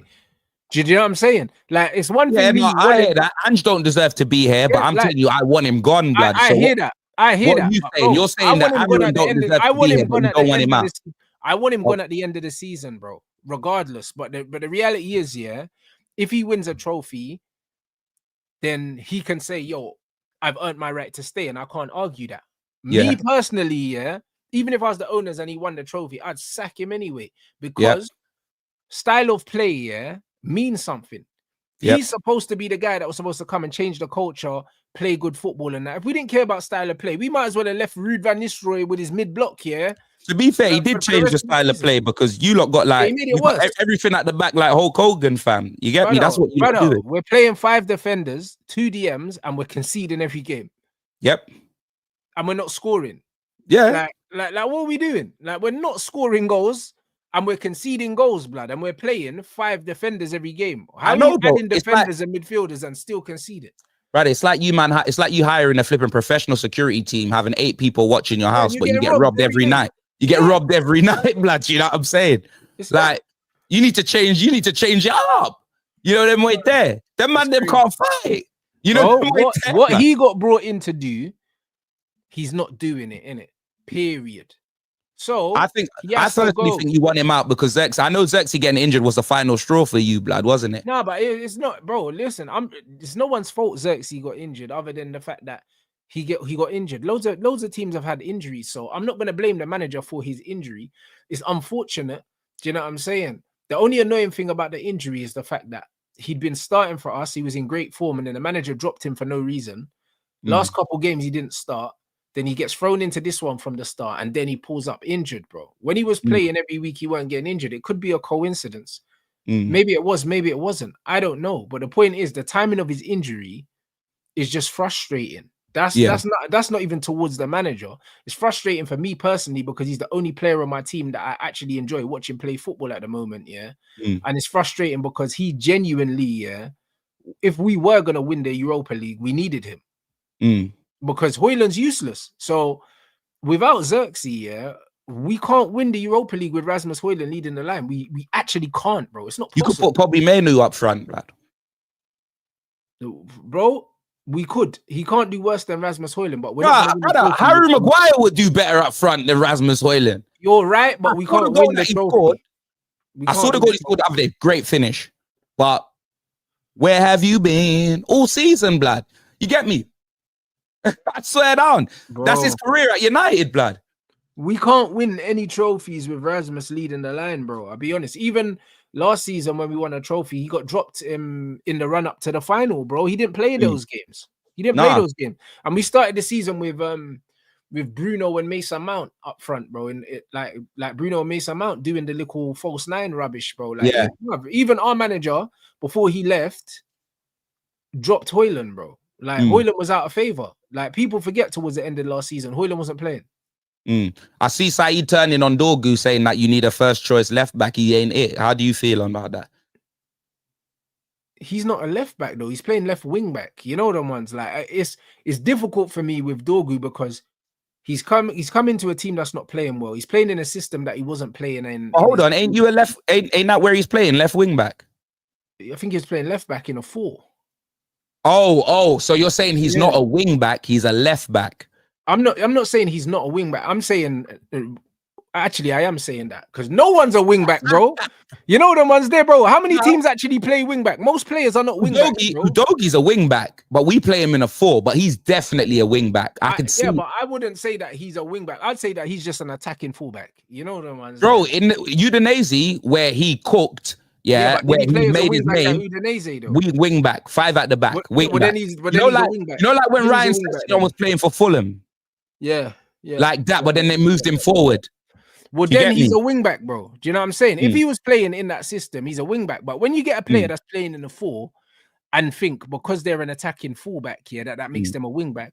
Do you know what I'm saying? Like, it's one thing. No, I hear that. Ange don't deserve to be here, but I'm telling you, I want him gone, blood. I hear that. I hear that. You're saying that Amorim don't deserve to be here, but you don't want him out. I want him gone at the end of the season, bro. Regardless. But the reality is, if he wins a trophy, then he can say, yo, I've earned my right to stay, and I can't argue that. Me personally, even if I was the owners and he won the trophy, I'd sack him anyway. Because style of play, means something. He's supposed to be the guy that was supposed to come and change the culture, play good football and that. If we didn't care about style of play, we might as well have left Ruud van Nistelrooy with his mid-block here. To be fair, he did change the style of play because you lot got like everything at the back like Hulk Hogan, fam. You get me? That's what you do. We're playing 5 defenders, 2 DMs, and we're conceding every game. Yep. And we're not scoring. Yeah. Like what are we doing? Like, we're not scoring goals. And we're conceding goals, blood, and we're playing 5 defenders every game. How are you adding defenders and midfielders and still concede it? Right, it's like you, man. It's like you hiring a flipping professional security team, having 8 people watching your house, but you get robbed every night. You get robbed every night, blood. You know what I'm saying? It's like you need to change. You need to change it up. You know them wait there. Them man them can't fight. You know what he got brought in to do, he's not doing it, innit? Period. So I personally think you want him out because I know Xerxes getting injured was the final straw for you, blood, wasn't it? No, but it's not, bro. Listen, it's no one's fault Xerxes got injured, other than the fact that he got injured. Loads of teams have had injuries, so I'm not gonna blame the manager for his injury. It's unfortunate. Do you know what I'm saying? The only annoying thing about the injury is the fact that he'd been starting for us. He was in great form, and then the manager dropped him for no reason. Last couple games he didn't start. Then he gets thrown into this one from the start, and then he pulls up injured, bro. When he was playing every week, he weren't getting injured. It could be a coincidence. Maybe it was, maybe it wasn't. I don't know. But the point is, the timing of his injury is just frustrating. That's not even towards the manager. It's frustrating for me personally because he's the only player on my team that I actually enjoy watching play football at the moment. Yeah, and it's frustrating because he genuinely, if we were gonna win the Europa League, we needed him. Because Højlund's useless. So without Xerxes, we can't win the Europa League with Rasmus Højlund leading the line. We actually can't, bro. It's not possible. You could put probably Menu up front, lad. Bro, we could. He can't do worse than Rasmus Højlund, but Harry Maguire would do better up front than Rasmus Højlund. You're right, but we can't win the trophy. I saw the goal he scored the other day. Great finish. But where have you been all season, blood? You get me? I swear down. Bro, that's his career at United, blood. We can't win any trophies with Rasmus leading the line, bro. I'll be honest. Even last season when we won a trophy, he got dropped in the run-up to the final, bro. He didn't play those games. He didn't play those games. And we started the season with Bruno and Mason Mount up front, bro. And like Bruno and Mason Mount doing the little false 9 rubbish, bro. Like, even our manager, before he left, dropped Højlund, bro. Like, Højlund was out of favor. Like, people forget towards the end of last season, Højlund wasn't playing. I see Saeed turning on Dorgu saying that you need a first choice left back. He ain't it. How do you feel about that? He's not a left back though. He's playing left wing back. You know them ones. Like, it's difficult for me with Dorgu because he's come into a team that's not playing well. He's playing in a system that he wasn't playing in. But hold on, ain't that where he's playing? Left wing back? I think he's playing left back in a 4. Oh, so you're saying he's not a wing back, he's a left back. I'm not saying he's not a wing back. I'm saying actually I am saying that because no one's a wing back, bro. You know the ones there, bro. How many teams actually play wing back? Most players are not wing back. Udogi's a wing back, but we play him in a 4, but he's definitely a wing back. I can see. Yeah, but I wouldn't say that he's a wing back. I'd say that he's just an attacking fullback. You know the ones, bro. In Udinese, where he cooked. Where he made his name. We wing back, 5 at the back. Wing back. Like when Ryan Sessegnon was playing for Fulham. Yeah. Like that, but then they moved him forward. Well, then he's a wing back, bro. Do you know what I'm saying? If he was playing in that system, he's a wing back. But when you get a player that's playing in a 4 and think because they're an attacking fullback here, that makes them a wing back.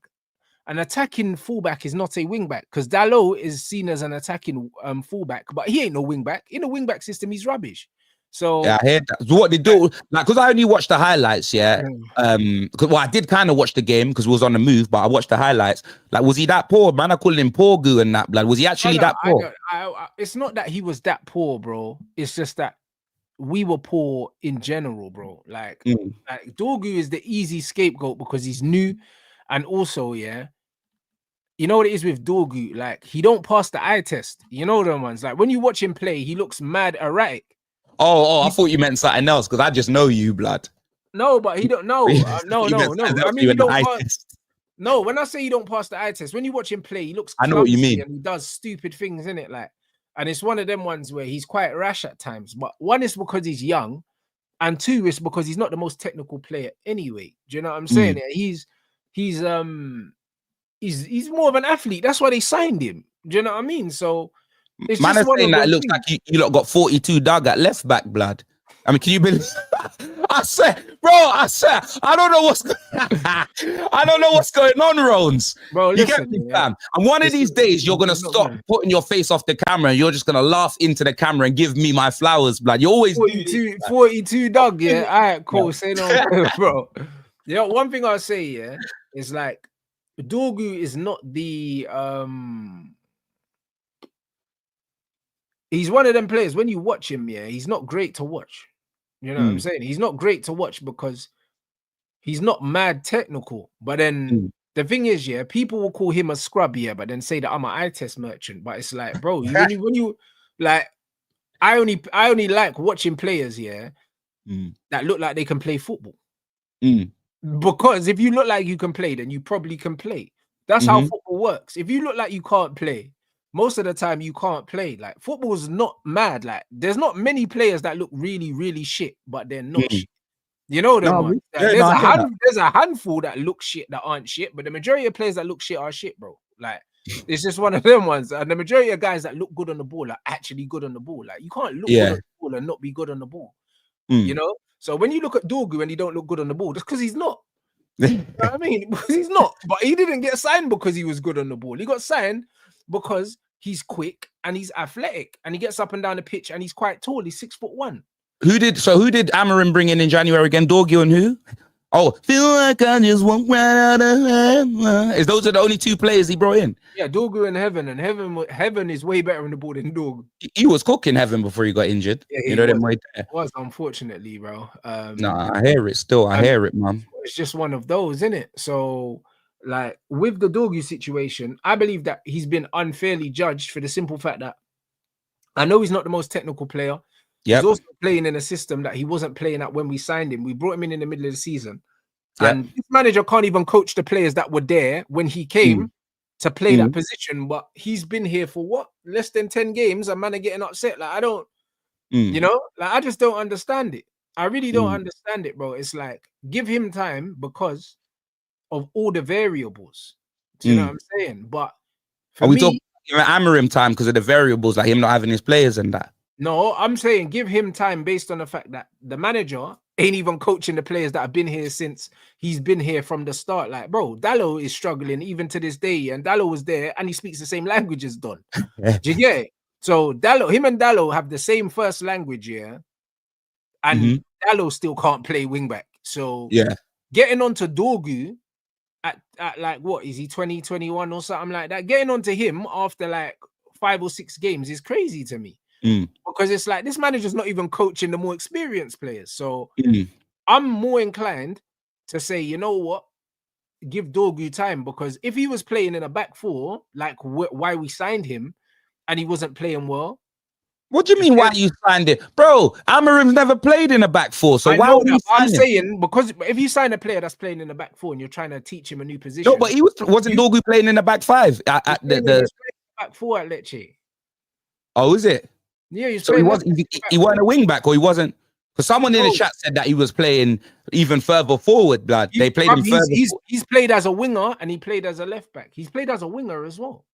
An attacking fullback is not a wing back because Dalot is seen as an attacking fullback, but he ain't no wing back. In a wing back system, he's rubbish. So yeah, I heard that. So what they do, like, because I only watched the highlights, I did kind of watch the game because we was on the move, but I watched the highlights. Like, was he that poor, man? I call him poor goo and that, blood. Was he actually that poor? It's not that he was that poor, bro. It's just that we were poor in general, bro. Like Dorgu is the easy scapegoat because he's new, and also, you know what it is with Dorgu? Like, he don't pass the eye test. You know them ones. Like, when you watch him play, he looks mad erratic. Oh, I thought you meant something else because I just know you, blood. No, but he don't know. No. I mean, he don't pass. No, when I say he don't pass the eye test, when you watch him play, he looks. I know what you mean. And he does stupid things in it, like, and it's one of them ones where he's quite rash at times. But one is because he's young, and 2 is because he's not the most technical player anyway. Do you know what I'm saying? He's more of an athlete. That's why they signed him. Do you know what I mean? So. Man is saying that it looks like you lot got 42 dog at left back, blood. I mean, can you believe? I don't know what's going on, Rones. Bro, you get me, fam. And one of these days, you're gonna stop putting your face off the camera, and you're just gonna laugh into the camera and give me my flowers, blood. You always 42 dog, yeah. All right, cool. Say no, bro. You know, one thing I'll say, yeah, is like Dorgu is not the he's one of them players. When you watch him, yeah, he's not great to watch. You know what I'm saying? He's not great to watch because he's not mad technical. But then the thing is, yeah, people will call him a scrub, yeah, but then say that I'm an eye test merchant. But it's like, bro, when you like, I only like watching players, yeah, that look like they can play football. Because if you look like you can play, then you probably can play. That's how football works. If you look like you can't play, most of the time you can't play. Like football's not mad. Like there's not many players that look really, really shit, but they're not shit. You know them ones. Like, there's a handful that look shit that aren't shit, but the majority of players that look shit are shit, bro. Like it's just one of them ones. And the majority of guys that look good on the ball are actually good on the ball. Like you can't look good on the ball and not be good on the ball. You know? So when you look at Dorgu and he don't look good on the ball, just because he's not. You know what I mean? Because he's not. But he didn't get signed because he was good on the ball. He got signed because he's quick and he's athletic and he gets up and down the pitch and he's quite tall. He's 6'1". Who did Amorim bring in January again? Dorgu and who? Oh, feel like I just walk right out of heaven. Is those are the only two players he brought in? Yeah, Dorgu and Heaven is way better on the ball than Dorgu. He was cooking Heaven before he got injured. Yeah, you know them way there. It was, unfortunately, bro. Nah, I hear it still. I hear it, man. It's just one of those, isn't it? So, like with the Dorgu situation, I believe that he's been unfairly judged for the simple fact that I know he's not the most technical player. He's also playing in a system that he wasn't playing at when we signed him. We brought him in the middle of the season. And this manager can't even coach the players that were there when he came to play that position. But he's been here for what? Less than 10 games. And man are getting upset. Like, I don't, you know, like, I just don't understand it. I really don't understand it, bro. It's like, give him time because of all the variables. Do you know what I'm saying? But for we talking Amorim time because of the variables, like him not having his players and that? No, I'm saying give him time based on the fact that the manager ain't even coaching the players that have been here since he's been here from the start. Like, bro, Dallo is struggling even to this day, and Dallo was there and he speaks the same language as Don. Do you get it? So him and Dallo have the same first language, yeah, and Dallo still can't play wingback. So getting onto Dorgu at like what is he 2021 or something like that? Getting onto him after like 5 or 6 games is crazy to me. Because it's like this manager's not even coaching the more experienced players. So I'm more inclined to say, you know what, give Dorgu time, because if he was playing in a back four, like why we signed him, and he wasn't playing well. What do you mean? Why you signed it, bro? Amorim's never played in a back four, so why would you sign him? I'm saying because if you sign a player that's playing in the back four and you're trying to teach him a new position, no, but wasn't Dorgu playing in the back five at the back four at Lecce? Oh, is it? Yeah, so he wasn't a wing back, or he wasn't. Because someone in the chat said that he was playing even further forward. Blood, they played him further. He's played as a winger and he played as a left back. He's played as a winger as well.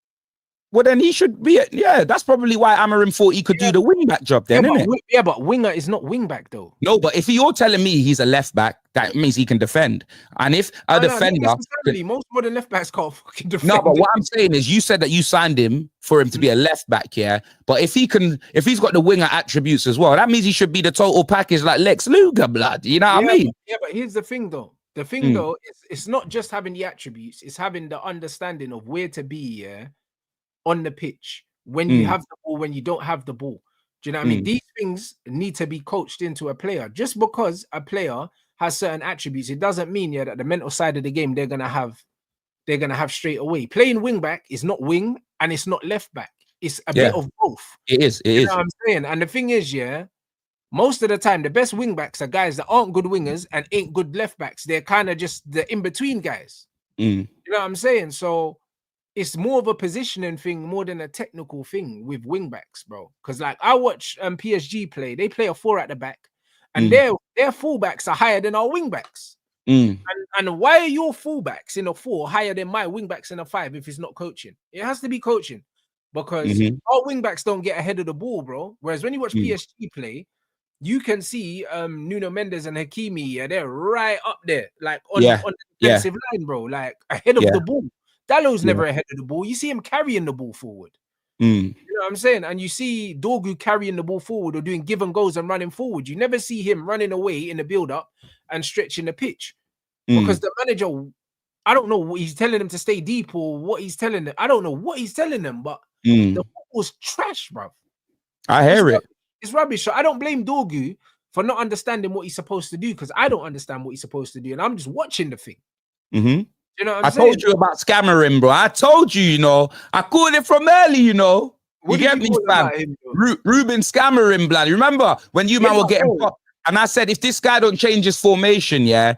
Well, then he should be. Yeah, that's probably why Amorim thought he could do the wing back job. Then, isn't it? Yeah, but winger is not wing back though. No, but if you're telling me he's a left back, that means he can defend. And if a defender, most modern left backs can't fucking defend. No, but what I'm saying is, you said that you signed him for him to be a left back, yeah. But if he's got the winger attributes as well, that means he should be the total package like Lex Luger, blood. You know what I mean? Yeah, but here's the thing though. The thing though, it's not just having the attributes; it's having the understanding of where to be, yeah, on the pitch when you have the ball, when you don't have the ball. Do you know what I mean? These things need to be coached into a player. Just because a player has certain attributes, it doesn't mean that the mental side of the game they're gonna have straight away. Playing wing back is not wing and it's not left back. It's a bit of both. It is. You know what I'm saying? And the thing is, most of the time the best wing backs are guys that aren't good wingers and ain't good left backs. They're kind of just the in-between guys. You know what I'm saying? So it's more of a positioning thing more than a technical thing with wing backs, bro. Because like I watch PSG play, they play a 4 at the back, and their fullbacks are higher than our wing backs. And why are your fullbacks in a 4 higher than my wing backs in a 5 if it's not coaching? It has to be coaching, because our wing backs don't get ahead of the ball, bro. Whereas when you watch PSG play, you can see Nuno Mendes and Hakimi, they're right up there, like on the defensive line, bro, like ahead of the ball. Dallo's never ahead of the ball. You see him carrying the ball forward. You know what I'm saying? And you see Dorgu carrying the ball forward or doing give and goes and running forward. You never see him running away in the build-up and stretching the pitch. because the manager, I don't know what he's telling them to stay deep or what he's telling them. I don't know what he's telling them, but the football's trash, bro. I hear it. It's rubbish. So I don't blame Dorgu for not understanding what he's supposed to do, because I don't understand what he's supposed to do, and I'm just watching the thing. You know what I'm saying? I told you about scammering, bro. I told you, you know. I called it from early, you know. You get me, fam? Ruben scammering, blood. Remember when you man were getting popped? And I said, if this guy don't change his formation, yeah,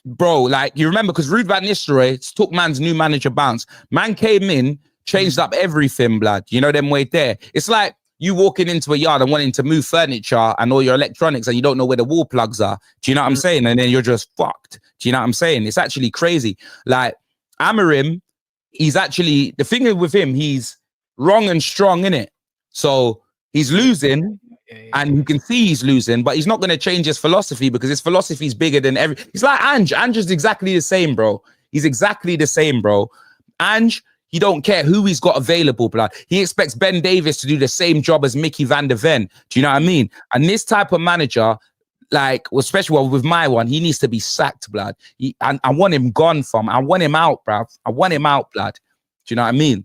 bro, like, you remember, because Ruud van Nistelrooy took man's new manager bounce. Man came in, changed up everything, blood. You know them way there. It's like you walking into a yard and wanting to move furniture and all your electronics and you don't know where the wall plugs are. Do you know what I'm saying? And then you're just fucked. Do you know what I'm saying? It's actually crazy. Like, Amorim, he's actually, the thing with him, he's wrong and strong, innit? So he's losing, and you can see he's losing, but he's not going to change his philosophy because his philosophy is bigger than every. He's like Ange. Ange is exactly the same, bro. He's exactly the same, bro. Ange, he don't care who he's got available, blood. He expects Ben Davies to do the same job as Mickey van der Ven. Do you know what I mean? And this type of manager, like, especially with my one, he needs to be sacked, blood. And I want him gone from. I want him out, bruv. I want him out, blood. Do you know what I mean?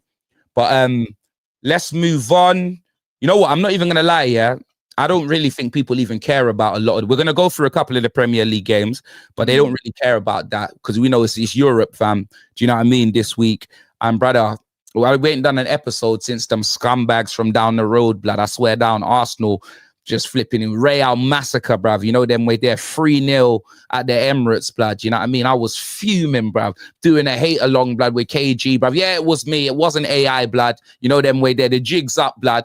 But let's move on. You know what? I'm not even gonna lie, yeah. I don't really think people even care about a lot of. We're gonna go through a couple of the Premier League games, but they don't really care about that because we know it's Europe, fam. Do you know what I mean? This week, and brother, well, we ain't done an episode since them scumbags from down the road, blood. I swear down, Arsenal just flipping in Real massacre, bruv. You know them way they're 3-0 at the Emirates, blood. You know what I mean? I was fuming, bruv, doing a hate along, blood, with KG, bruv. Yeah, it was me. It wasn't AI, blood. You know them way there. The jig's up, blood.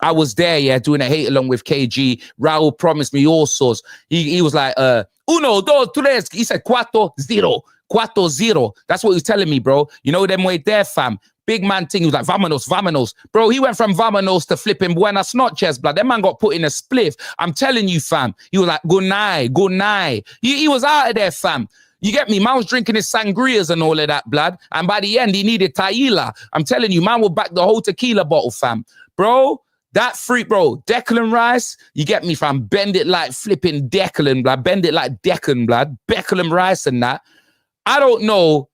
I was there, yeah, doing a hate along with KG. Raul promised me all sorts. He was like, 1, 2, 3. He said 4-0. 4-0. That's what he was telling me, bro. You know them way there, fam. Big man thing. He was like, vamonos. Bro, he went from vamonos to flipping buenas noches, blood. That man got put in a spliff. I'm telling you, fam. He was like, good night. He was out of there, fam. You get me? Man was drinking his sangrias and all of that, blood. And by the end, he needed tequila. I'm telling you, man will back the whole tequila bottle, fam. Bro, that freak, bro. Declan Rice, you get me, fam. Bend it like flipping Declan, blood. Bend it like Declan, blood. Declan Rice and that. I don't know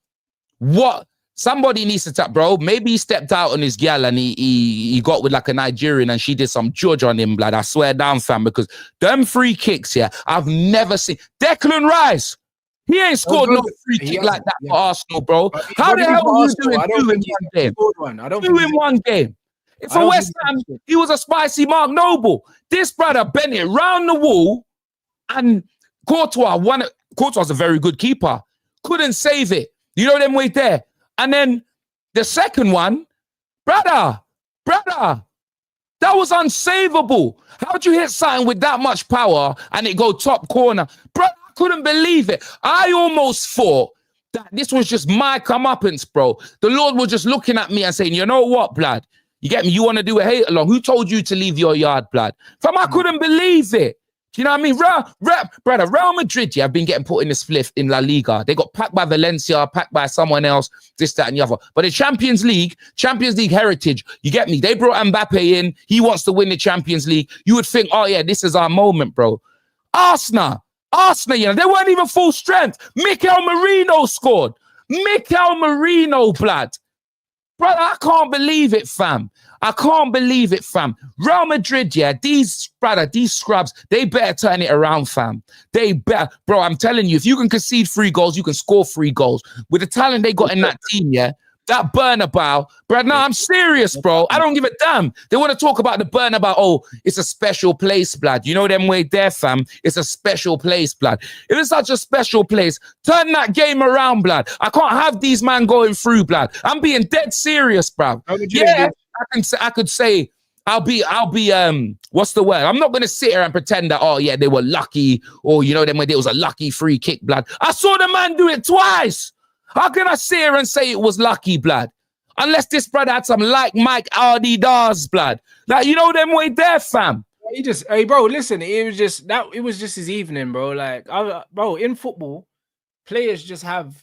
what somebody needs to tap, bro. Maybe he stepped out on his gal and he got with like a Nigerian and she did some judge on him, blood. I swear down, fam, because them free kicks, yeah, I've never seen. Declan Rice, he ain't scored no free kick like that for Arsenal, bro. How the hell are you doing two in one game? Two in one game. For West Ham, he was a spicy Mark Noble. This brother bent it round the wall, and Courtois won it. Courtois a very good keeper. Couldn't save it. You know them way there. And then the second one, brother, that was unsavable. How'd you hit something with that much power and it go top corner? Brother, I couldn't believe it. I almost thought that this was just my comeuppance, bro. The Lord was just looking at me and saying, you know what, blood? You get me? You want to do a hate along? Who told you to leave your yard, blood? Fam, I couldn't believe it. Do you know what I mean? Brother, Real Madrid, yeah, have been getting put in the spliff in La Liga. They got packed by Valencia, packed by someone else, this, that, and the other. But the Champions League heritage, you get me? They brought Mbappe in. He wants to win the Champions League. You would think, oh, yeah, this is our moment, bro. Assna, you know, they weren't even full strength. Mikel Merino scored. Mikel Merino, blood. Brother, I can't believe it, fam. Real Madrid, yeah, these scrubs, they better turn it around, fam. They better. Bro, I'm telling you, if you can concede 3 goals, you can score 3 goals. With the talent they got in that team, yeah, that Bernabeu, bro, no, I'm serious, bro. I don't give a damn. They want to talk about the Bernabeu. Oh, it's a special place, blood. You know them way there, fam. It's a special place, blood. If it's such a special place, turn that game around, blood. I can't have these man going through, blood. I'm being dead serious, bro. Yeah, I could say I'll be what's the word? I'm not gonna sit here and pretend that, oh yeah, they were lucky, or you know them way it was a lucky free kick, blood. I saw the man do it twice. How can I sit here and say it was lucky, blood? Unless this brother had some like Mike Adidas, blood. Like, you know them way there, fam. Hey, bro, listen, it was just his evening, bro. Like, bro, in football, players just have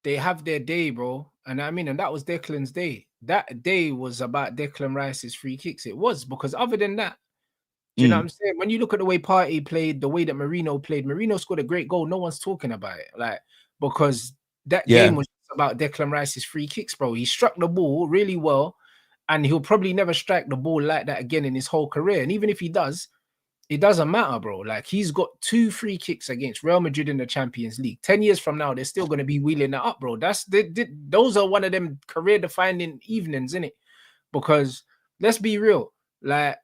their day, bro. And I mean, and that was Declan's day. That day was about Declan Rice's free kicks. It was, because other than that, do you know what I'm saying? When you look at the way Partey played, the way that Merino played, Merino scored a great goal. No one's talking about it. Like, because that game was about Declan Rice's free kicks, bro. He struck the ball really well, and he'll probably never strike the ball like that again in his whole career. And even if he does, it doesn't matter, bro. Like, he's got 2 free kicks against Real Madrid in the Champions League. 10 years from now, they're still going to be wheeling that up, bro. Those are one of them career-defining evenings, innit? Because let's be real, like,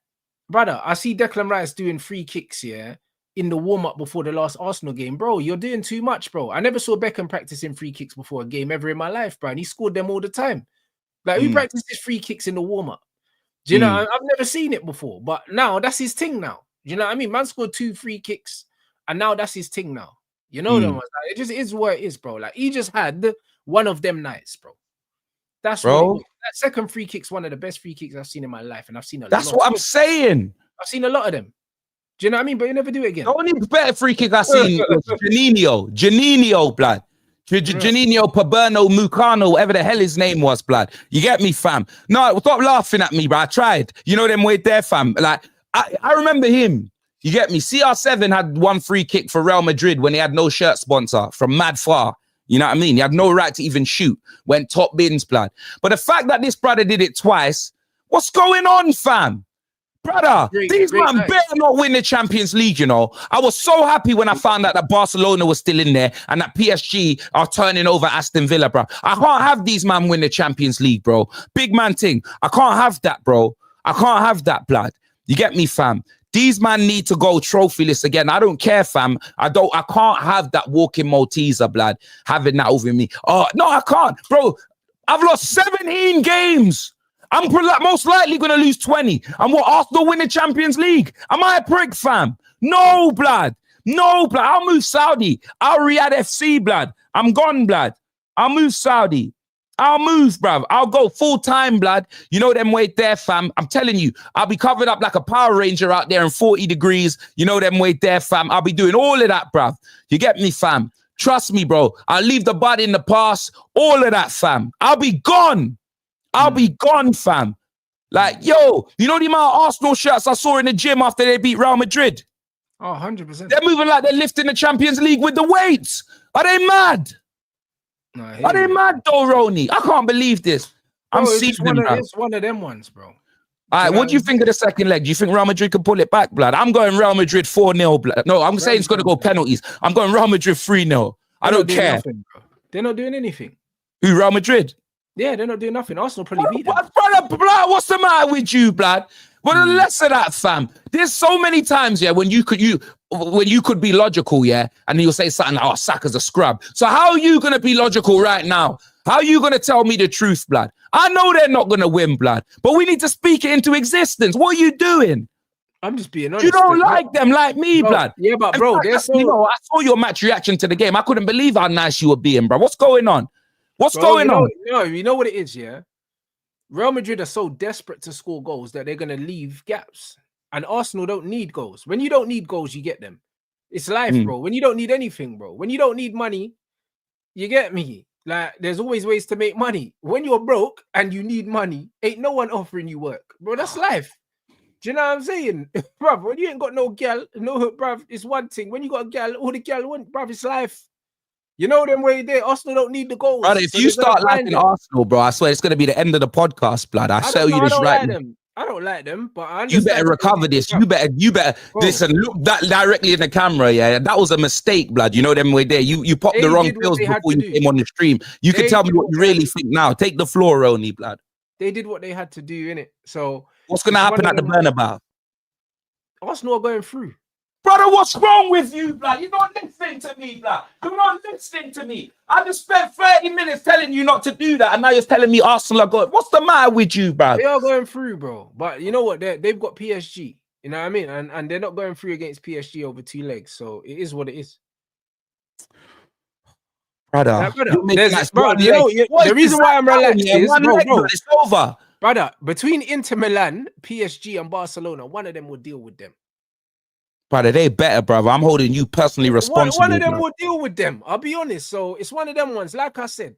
brother, I see Declan Rice doing free kicks here in the warm-up before the last Arsenal game. Bro, you're doing too much, bro. I never saw Beckham practicing free kicks before a game ever in my life, bro. And he scored them all the time. Like, who practices free kicks in the warm-up? Do you know? I've never seen it before, but now that's his thing now. You know what I mean? Man scored 2 free kicks, and now that's his thing now. You know them ones. Like, it just is what it is, bro. Like, he just had one of them nights, bro. That's bro. That second free kick's one of the best free kicks I've seen in my life, and I've seen a lot. That's what I'm saying. I've seen a lot of them. Do you know what I mean? But you never do it again. The only better free kick I've seen was Janino, blood. Janino Paberno Mucano, whatever the hell his name was, blood. You get me, fam? No, stop laughing at me, bro. I tried. You know them way there, fam. Like, I remember him. You get me? CR7 had 1 free kick for Real Madrid when he had no shirt sponsor from mad far. You know what I mean? He had no right to even shoot. Went top bins, blood. But the fact that this brother did it twice, what's going on, fam? Brother, these man better not win the Champions League, you know. I was so happy when I found out that Barcelona was still in there and that PSG are turning over Aston Villa, bro. I can't have these man win the Champions League, bro. Big man thing. I can't have that, bro. I can't have that, blood. You get me, fam? These man need to go trophyless again. I don't care, fam. I can't have that walking Malteser, blood, having that over me. Oh, no, I can't. Bro, I've lost 17 games. I'm most likely going to lose 20. And what, Arsenal win the Champions League? Am I a prick, fam? No, blood. No, blood. I'll move Saudi. I'll Riyadh FC, blood. I'm gone, blood. I'll move Saudi. I'll move, bruv. I'll go full-time, blood. You know them way there, fam. I'm telling you, I'll be covered up like a Power Ranger out there in 40 degrees. You know them way there, fam. I'll be doing all of that, bruv. You get me, fam? Trust me, bro. I'll leave the body in the past. All of that, fam. I'll be gone. I'll be gone, fam. Like, yo, you know the amount of Arsenal shirts I saw in the gym after they beat Real Madrid? Oh, 100%. They're moving like they're lifting the Champions League with the weights. Are they mad? No, are they mad, though, Roni? I can't believe this. I'm seeing it's one of them ones, bro. All right, what do you think of the second leg? Do you think Real Madrid can pull it back, blood? I'm going Real Madrid 4-0, blood. No, I'm saying it's going to go penalties. I'm going Real Madrid 3-0. I don't care. Nothing, they're not doing anything. Who, Real Madrid? Yeah, they're not doing nothing. Arsenal probably beat them. Brother, what's the matter with you, blood? Well, the less of that, fam. There's so many times, yeah, when you could be logical, yeah, and you'll say something like, oh, Saka's a scrub. So how are you going to be logical right now? How are you going to tell me the truth, blood? I know they're not going to win, blood, but we need to speak it into existence. What are you doing? I'm just being honest. You don't like them like me, blood. Yeah, but bro, I saw your match reaction to the game. I couldn't believe how nice you were being, bro. What's going on? What's going on? You know what it is, yeah? Real Madrid are so desperate to score goals that they're going to leave gaps. And Arsenal don't need goals. When you don't need goals, you get them. It's life, bro. When you don't need anything, bro. When you don't need money, you get me. Like, there's always ways to make money. When you're broke and you need money, ain't no one offering you work. Bro, that's life. Do you know what I'm saying? Bruv, when you ain't got no gal, bruv, it's one thing. When you got a gal, all the gal want, bruv, it's life. You know them way there. Arsenal don't need the goals. Brother, if you start liking Arsenal, bro, I swear it's going to be the end of the podcast, blood. I tell you this right now. I don't like them, but I you better recover this. You better listen, look that directly in the camera, yeah. That was a mistake, blood. You know them way there. You popped the wrong pills before you came on the stream. You can tell me what you really think now. Take the floor, Roni, blood. They did what they had to do, innit? So what's going to happen at the Bernabeu? Arsenal are going through. Brother, what's wrong with you, blood? You're not listening to me, blood. You're not listening to me. I just spent 30 minutes telling you not to do that, and now you're telling me Arsenal are going. What's the matter with you, bro? They are going through, bro. But you know what? They've got PSG. You know what I mean? And they're not going through against PSG over 2 legs. So it is what it is. Brother, the reason why I'm relaxed is, bro, it's over. Brother, between Inter Milan, PSG, and Barcelona, one of them will deal with them. Brother, they better, brother. I'm holding you personally responsible. One of them will deal with them. I'll be honest. So it's one of them ones. Like I said,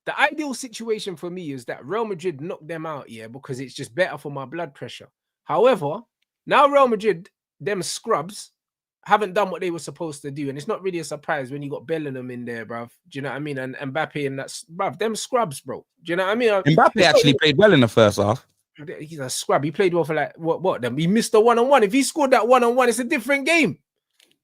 the ideal situation for me is that Real Madrid knock them out, yeah, because it's just better for my blood pressure. However, now Real Madrid, them scrubs, haven't done what they were supposed to do. And it's not really a surprise when you got Bellingham in there, bruv. Do you know what I mean? And Mbappe and that's, bruv, them scrubs, bro. Do you know what I mean? Mbappe actually played well in the first half. He's a scrub. He played well for like, what? Then he missed the one-on-one. If he scored that one-on-one, it's a different game.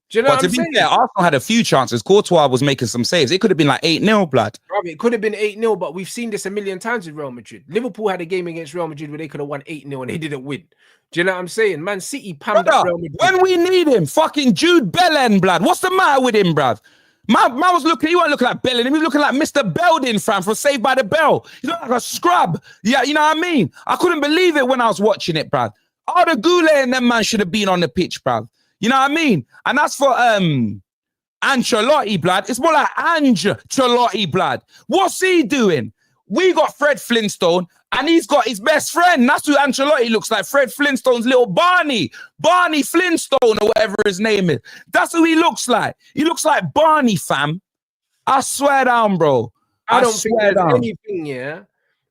Do you know what I'm saying? Fair, Arsenal had a few chances. Courtois was making some saves. It could have been like 8-0, blood. It could have been 8-0, but we've seen this a million times with Real Madrid. Liverpool had a game against Real Madrid where they could have won 8-0 and they didn't win. Do you know what I'm saying? Man City pammed up Real Madrid. When we need him, fucking Jude Bellingham, blood. What's the matter with him, bruv? Man was looking, he wasn't looking like Bellingham. He was looking like Mr. Belding, fam, from Saved by the Bell. He looked like a scrub. Yeah, you know what I mean? I couldn't believe it when I was watching it, bruv. All the Goulet and them man should have been on the pitch, bruv. You know what I mean? And that's for Ancelotti, blood. It's more like Ancelotti, blood. What's he doing? We got Fred Flintstone, and he's got his best friend. That's who Ancelotti looks like. Fred Flintstone's little Barney Flintstone, or whatever his name is. That's who he looks like. He looks like Barney, fam. I swear down, bro. I don't think there's anything, yeah.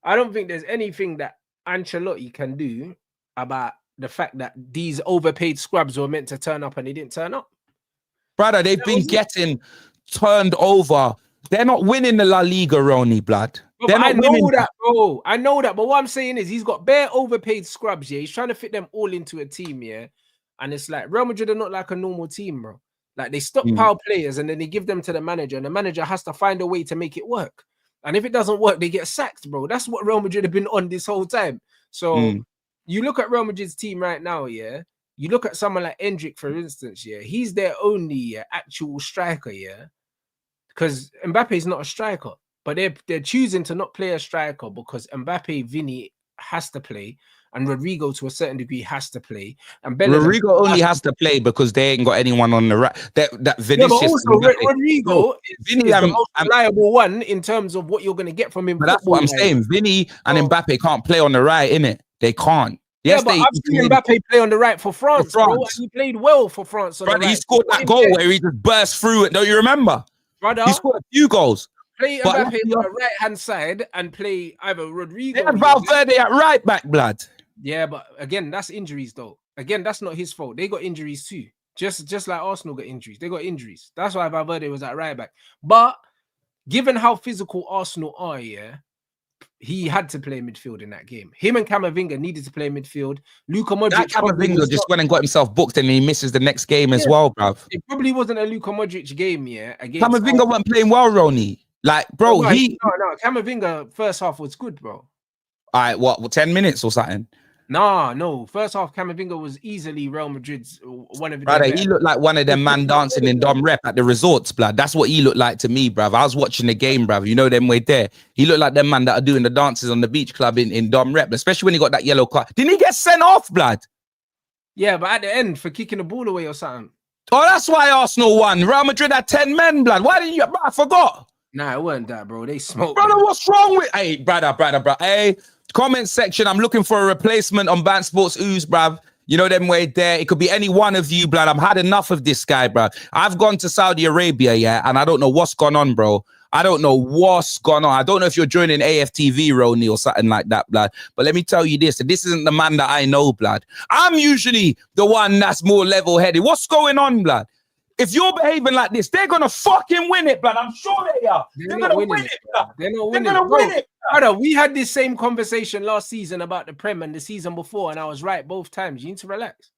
I don't think there's anything that Ancelotti can do about the fact that these overpaid scrubs were meant to turn up and they didn't turn up. Brother, they've been getting turned over. They're not winning the La Liga, Ronnie, blood. No, I know that, bro. I know that. But what I'm saying is he's got bare overpaid scrubs, yeah. He's trying to fit them all into a team, yeah. And it's like Real Madrid are not like a normal team, bro. Like they stockpile players and then they give them to the manager, and the manager has to find a way to make it work. And if it doesn't work, they get sacked, bro. That's what Real Madrid have been on this whole time. So you look at Real Madrid's team right now, yeah. You look at someone like Endrick, for instance, yeah. He's their only actual striker, yeah. Because Mbappe is not a striker, but they're choosing to not play a striker because Mbappe, Vinny has to play, and Rodrigo to a certain degree has to play. And Rodrigo only has to play because they ain't got anyone on the right. That Vinicius. Yeah, but also Rodrigo is the most reliable one in terms of what you're going to get from him. But that's what I'm saying. Vinny and Mbappe can't play on the right, innit? They can't. Yes, but I've seen Mbappe play on the right for France. Bro, and he played well for France. Bro, he scored that goal where he just burst through it. Don't you remember? Brother, he scored a few goals. Play Mbappe on the right-hand side and play either Rodrigo. They had Valverde at right back, blood. Yeah, but again, that's injuries, though. Again, that's not his fault. They got injuries too. Just like Arsenal got injuries. They got injuries. That's why Valverde was at right back. But given how physical Arsenal are, yeah, he had to play midfield in that game. Him and Camavinga needed to play midfield. Luka Modric. That Camavinga just went and got himself booked and he misses the next game as well, bruv. It probably wasn't a Luka Modric game, yeah. Camavinga wasn't playing well, Ronnie. Like, bro, no, Camavinga first half was good, bro. All right, what 10 minutes or something? No. First half, Camavinga was easily Real Madrid's one of the. Brother, he looked like one of them man dancing in Dom Rep at the resorts, blood. That's what he looked like to me, bruv. I was watching the game, bruv. You know them way there. He looked like them man that are doing the dances on the beach club in Dom Rep, especially when he got that yellow card. Didn't he get sent off, blood? Yeah, but at the end for kicking the ball away or something. Oh, that's why Arsenal won. Real Madrid had 10 men, blood. Why didn't you? Bro, I forgot. Nah, it wasn't that, bro. They smoked. Brother, what's wrong with? Hey, brother. Hey, comment section. I'm looking for a replacement on Band Sports Ooze, bruv. You know them way there. It could be any one of you, blood. I've had enough of this guy, bruv. I've gone to Saudi Arabia, yeah, and I don't know what's gone on, bro. I don't know what's gone on. I don't know if you're joining AFTV, Ronnie, or something like that, blood. But let me tell you this. This isn't the man that I know, blood. I'm usually the one that's more level-headed. What's going on, blood? If you're behaving like this, they're going to fucking win it, blood. I'm sure they are. They're going to win it, blood. They're going to win it. Brother, we had this same conversation last season about the Prem and the season before, and I was right both times. You need to relax.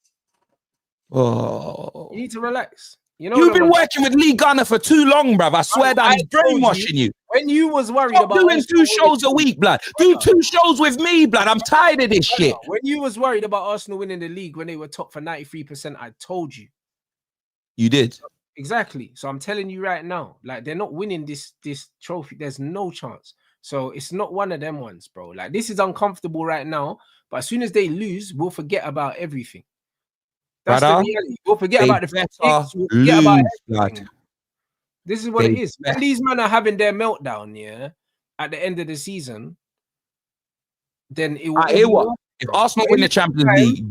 Oh. You need to relax. You know, you've been working with Lee Gunner for too long, bruv. I swear that he's brainwashing you. When you was worried about doing 2 shows a week, blood. Do 2 shows with me, blood. I'm tired of this shit. When you was worried about Arsenal winning the league when they were top for 93%, I told you. You did. Exactly. So I'm telling you right now, like they're not winning this trophy. There's no chance. So it's not one of them ones, bro. Like this is uncomfortable right now, but as soon as they lose, we'll forget about everything. That's the reality. We'll forget about the picks. We'll forget about everything. This is what it is. When these men are having their meltdown, yeah, at the end of the season, then it will. If Arsenal win the Champions League,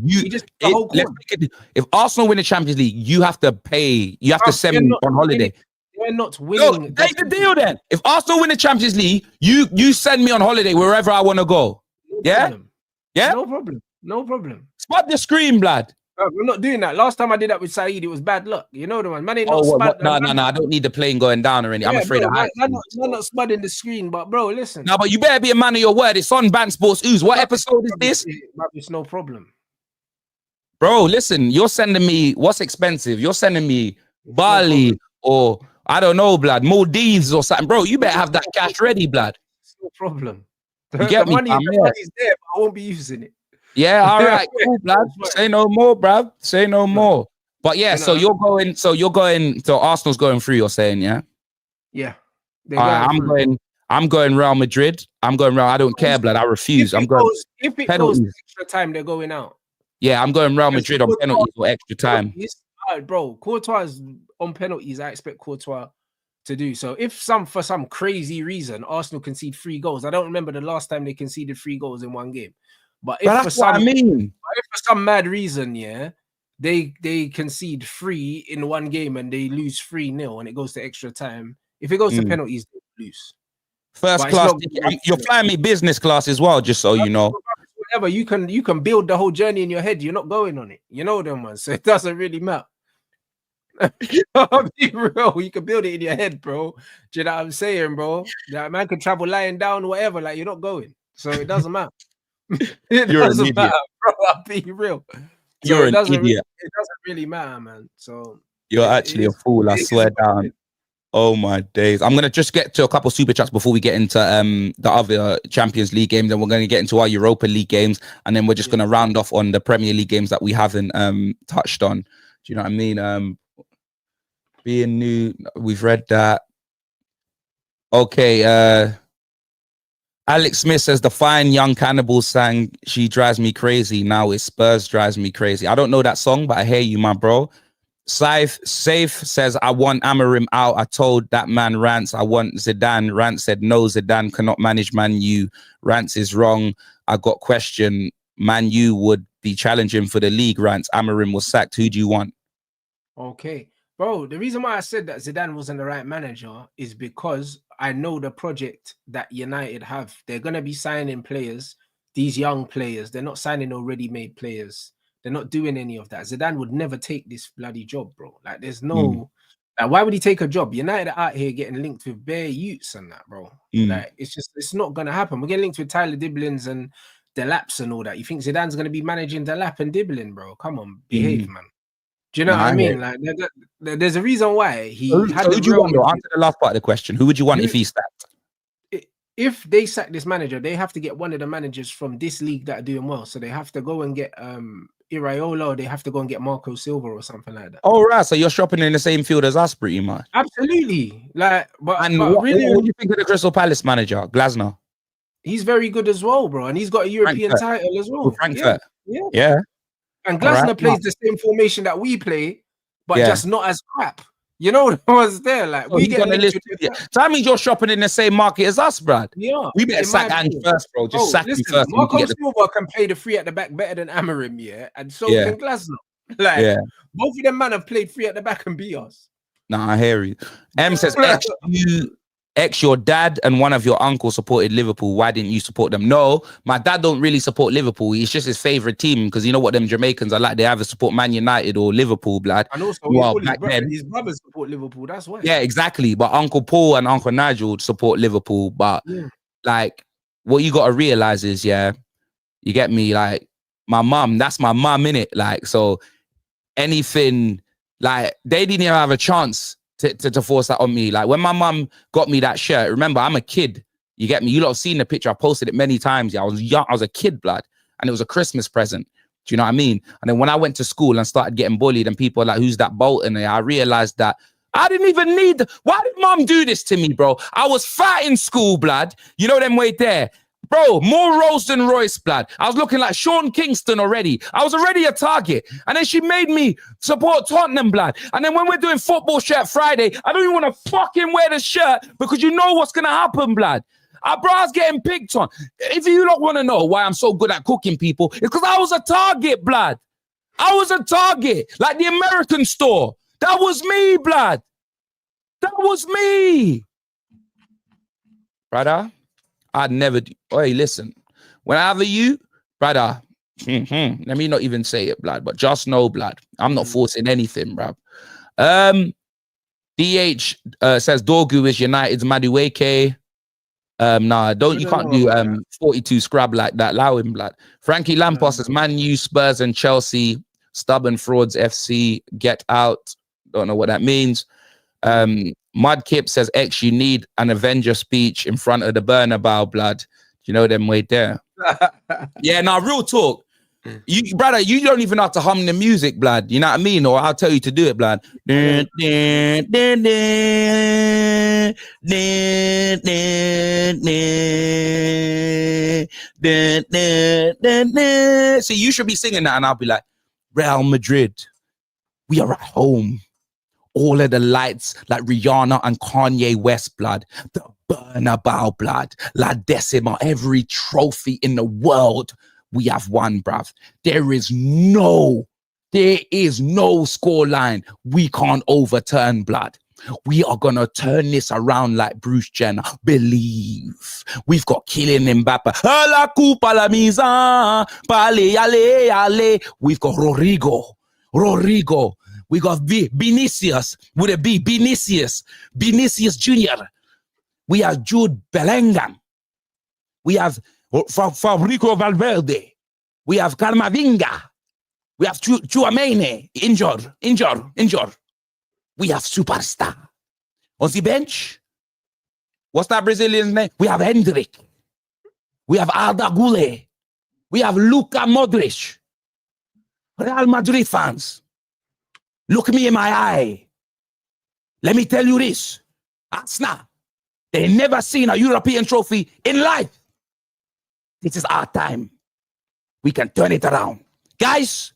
if Arsenal win the Champions League, you have to pay. You have to send me on holiday. They're not winning. No, take the deal then. If Arsenal win the Champions League, you send me on holiday wherever I want to go. Yeah? No problem. Spot the screen, blood. We're not doing that. Last time I did that with Saeed, it was bad luck. You know the one. Man ain't Oh, not spud. no. I don't need the plane going down or anything. I'm Yeah, afraid bro, of heights. man not spudding the screen, but bro, listen. No, but you better be a man of your word. It's on Band Sports Ooze. What episode is this? It's no problem. Bro, listen, you're sending me what's expensive. You're sending me Bali or I don't know, blood, Maldives or something. Bro, you better have that cash ready, blood. It's no problem. You get the me? money's there, but I won't be using it. Yeah, all right, cool, blood. Say no more, bruv. Say no more. But yeah, so you're going to Arsenal's going through, you're saying, yeah? Yeah. I'm going Real Madrid. I'm going Real. I don't care, blood. I refuse. If it goes extra time, they're going out. Yeah, I'm going Real Madrid on penalties or extra time. Bro, Courtois is on penalties. I expect Courtois to do so. If for some crazy reason Arsenal concede 3 goals, I don't remember the last time they conceded 3 goals in one game. But if for some mad reason, yeah, they concede 3 in one game and they lose 3-0 and it goes to extra time. If it goes to penalties, they lose. First class. You're flying me business class as well, just so you know. Whatever, you can build the whole journey in your head. You're not going on it. You know them ones, so it doesn't really matter. I'll be real. You can build it in your head, bro. Do you know what I'm saying, bro? That man can travel lying down, whatever. Like you're not going, so it doesn't matter. You're an idiot, matter, bro. I'll be real. You're an idiot. It doesn't really matter, man. So you're actually a fool. I swear down. Oh my days. I'm gonna just get to a couple super chats before we get into the other Champions League games, and we're gonna get into our Europa League games, and then we're just gonna round off on the Premier League games that we haven't touched on. Do you know what I mean? Being new, we've read that. Okay, Alex Smith says the fine young cannibal sang "She Drives Me Crazy." Now it's Spurs drives me crazy. I don't know that song, but I hear you, my bro. Safe says, I want Amorim out. I told that man Rants I want Zidane. Rants said, no, Zidane cannot manage Man U. Rants is wrong. I got question. Man U would be challenging for the league. Rants. Amorim was sacked. Who do you want? Okay. Bro, the reason why I said that Zidane wasn't the right manager is because I know the project that United have. They're going to be signing players, these young players. They're not signing already made players. They're not doing any of that. Zidane would never take this bloody job, bro. Like, there's no... Like, why would he take a job? United are out here getting linked with bare youths and that, bro. Like, it's not going to happen. We're getting linked with Tyler Diblins and Delaps and all that. You think Zidane's going to be managing Delap and Diblin, bro? Come on, behave, man. Do you know what I mean? Like, there's a reason why he had... Who would you want, though? Answer the last part of the question. Who would you want if he sacked? If they sack this manager, they have to get one of the managers from this league that are doing well. So they have to go and get... Iraola, or they have to go and get Marco Silva or something like that. Oh, right. So you're shopping in the same field as us, pretty much. Absolutely. Like, but what do you think of the Crystal Palace manager, Glasner? He's very good as well, bro, and he's got a European title as well. Frankfurt. Yeah. And Glasner plays the same formation that we play, but just not as crap. You know what was there? Like, we get so that means you're shopping in the same market as us, Brad. Yeah. We better sack Ange first, bro. Just sack him first. Marco Silva can play the 3 at the back better than Amorim, yeah? And so can Glasner. Like, both of them man have played 3 at the back and beat us. Nah, I hear you. M says, your dad and one of your uncles supported Liverpool. Why didn't you support them? No, my dad don't really support Liverpool. It's just his favorite team because you know what them Jamaicans are like. They either support Man United or Liverpool, blood. And also, his brothers support Liverpool. That's why. Yeah, exactly. But Uncle Paul and Uncle Nigel support Liverpool. But like, what you got to realize is, you get me. Like, my mum, that's my mum, innit? Like, so anything, like, they didn't even have a chance to force that on me. Like, when my mum got me that shirt, remember, I'm a kid. You get me? You lot have seen the picture. I posted it many times. Yeah, I was young. I was a kid, blood. And it was a Christmas present. Do you know what I mean? And then when I went to school and started getting bullied and people were like, who's that Bolton? And I realized that I didn't even need... Why did mum do this to me, bro? I was fat in school, blood. You know them way there. Bro, more Rolls than Royce, blood. I was looking like Sean Kingston already. I was already a target. And then she made me support Tottenham, blood. And then when we're doing football shirt Friday, I don't even want to fucking wear the shirt because you know what's going to happen, blood. Our bra's getting picked on. If you don't want to know why I'm so good at cooking people, it's because I was a target, blood. I was a target. Like the American store. That was me, blood. That was me. Brother, I'd never do. Hey, listen. Whenever you, brother, Let me not even say it, blood, but just know, blood. I'm not forcing anything, bruv. DH says Dorgu is United's Madueke. Nah, you can't do 42 scrub like that. Allow him, blood. Frankie Lampos says Man U, Spurs, and Chelsea. Stubborn frauds FC. Get out. Don't know what that means. Mudkip says X, you need an Avenger speech in front of the Bernabeu, blood. You know them way there. Yeah, now real talk. You brother, you don't even have to hum the music, blood. You know what I mean? Or I'll tell you to do it, blood. See, you should be singing that, and I'll be like, Real Madrid, we are at home. All of the lights, like Rihanna and Kanye West, blood. The Bernabeu, blood. La Decima, every trophy in the world. We have won, bruv. There is no scoreline we can't overturn, blood. We are going to turn this around like Bruce Jenner. Believe. We've got Kylian Mbappe. La coupa la misa. Pale, ale, ale. We've got Rodrigo. We got Vinicius with a B. Vinicius Jr. We have Jude Bellingham. We have Fabrico Valverde. We have Camavinga. We have Chouameni. Injured. We have superstar. On the bench, what's that Brazilian's name? We have Hendrik. We have Arda Güler. We have Luka Modric. Real Madrid fans, look me in my eye. Let me tell you this. Assna, they never seen a European trophy in life. This is our time. We can turn it around. Guys,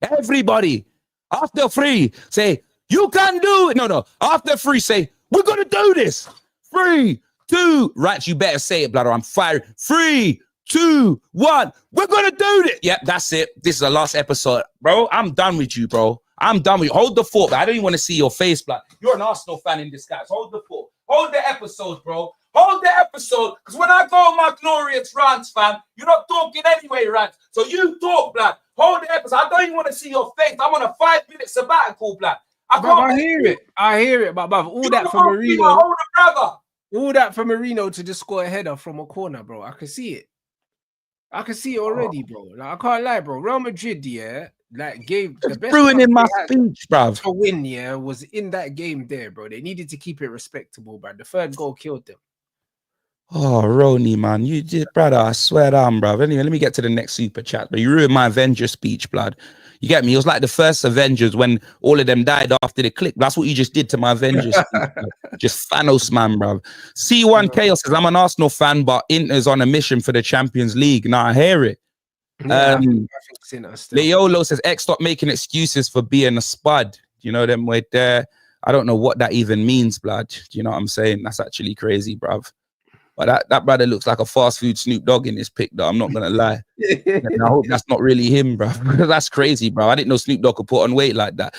everybody, after free, say, you can do it. No. After free, say, we're going to do this. 3, 2, right, you better say it, blood, or I'm firing. 3, 2, 1, we're going to do this. Yep, that's it. This is the last episode. Bro, I'm done with you, bro. I'm done with you. Hold the fort. I don't even want to see your face, blood. You're an Arsenal fan in disguise. Hold the fort. Hold the episode, bro. Hold the episode, because when I go on my glorious Rants, fam, you're not talking anyway, Rants. So you talk, blood. Hold the episode. I don't even want to see your face. I'm on a 5-minute sabbatical, blood. I hear it, but all that for Marino. All that for Marino to just score a header from a corner, bro. I can see it. Already, bro. Like, I can't lie, bro. Real Madrid, yeah, like gave the best ruining my speech, bro. To win, yeah, was in that game there, bro. They needed to keep it respectable, bro. The third goal killed them. Oh, Roni, man, you did, brother. I swear down, bro. Anyway, let me get to the next super chat. But you ruined my Avenger speech, blood. You get me? It was like the first Avengers when all of them died after the click. That's what you just did to my Avengers. Just Thanos, man, bro. C1 Chaos says, I'm an Arsenal fan, but Inter's on a mission for the Champions League. Now I hear it. Yeah, Leolo says, X, stop making excuses for being a spud. You know them way there. I don't know what that even means, blood. Do you know what I'm saying? That's actually crazy, bruv. But that brother looks like a fast food Snoop Dogg in this pic, though. I'm not going to lie. And I hope that's not really him, bro. That's crazy, bro. I didn't know Snoop Dogg could put on weight like that.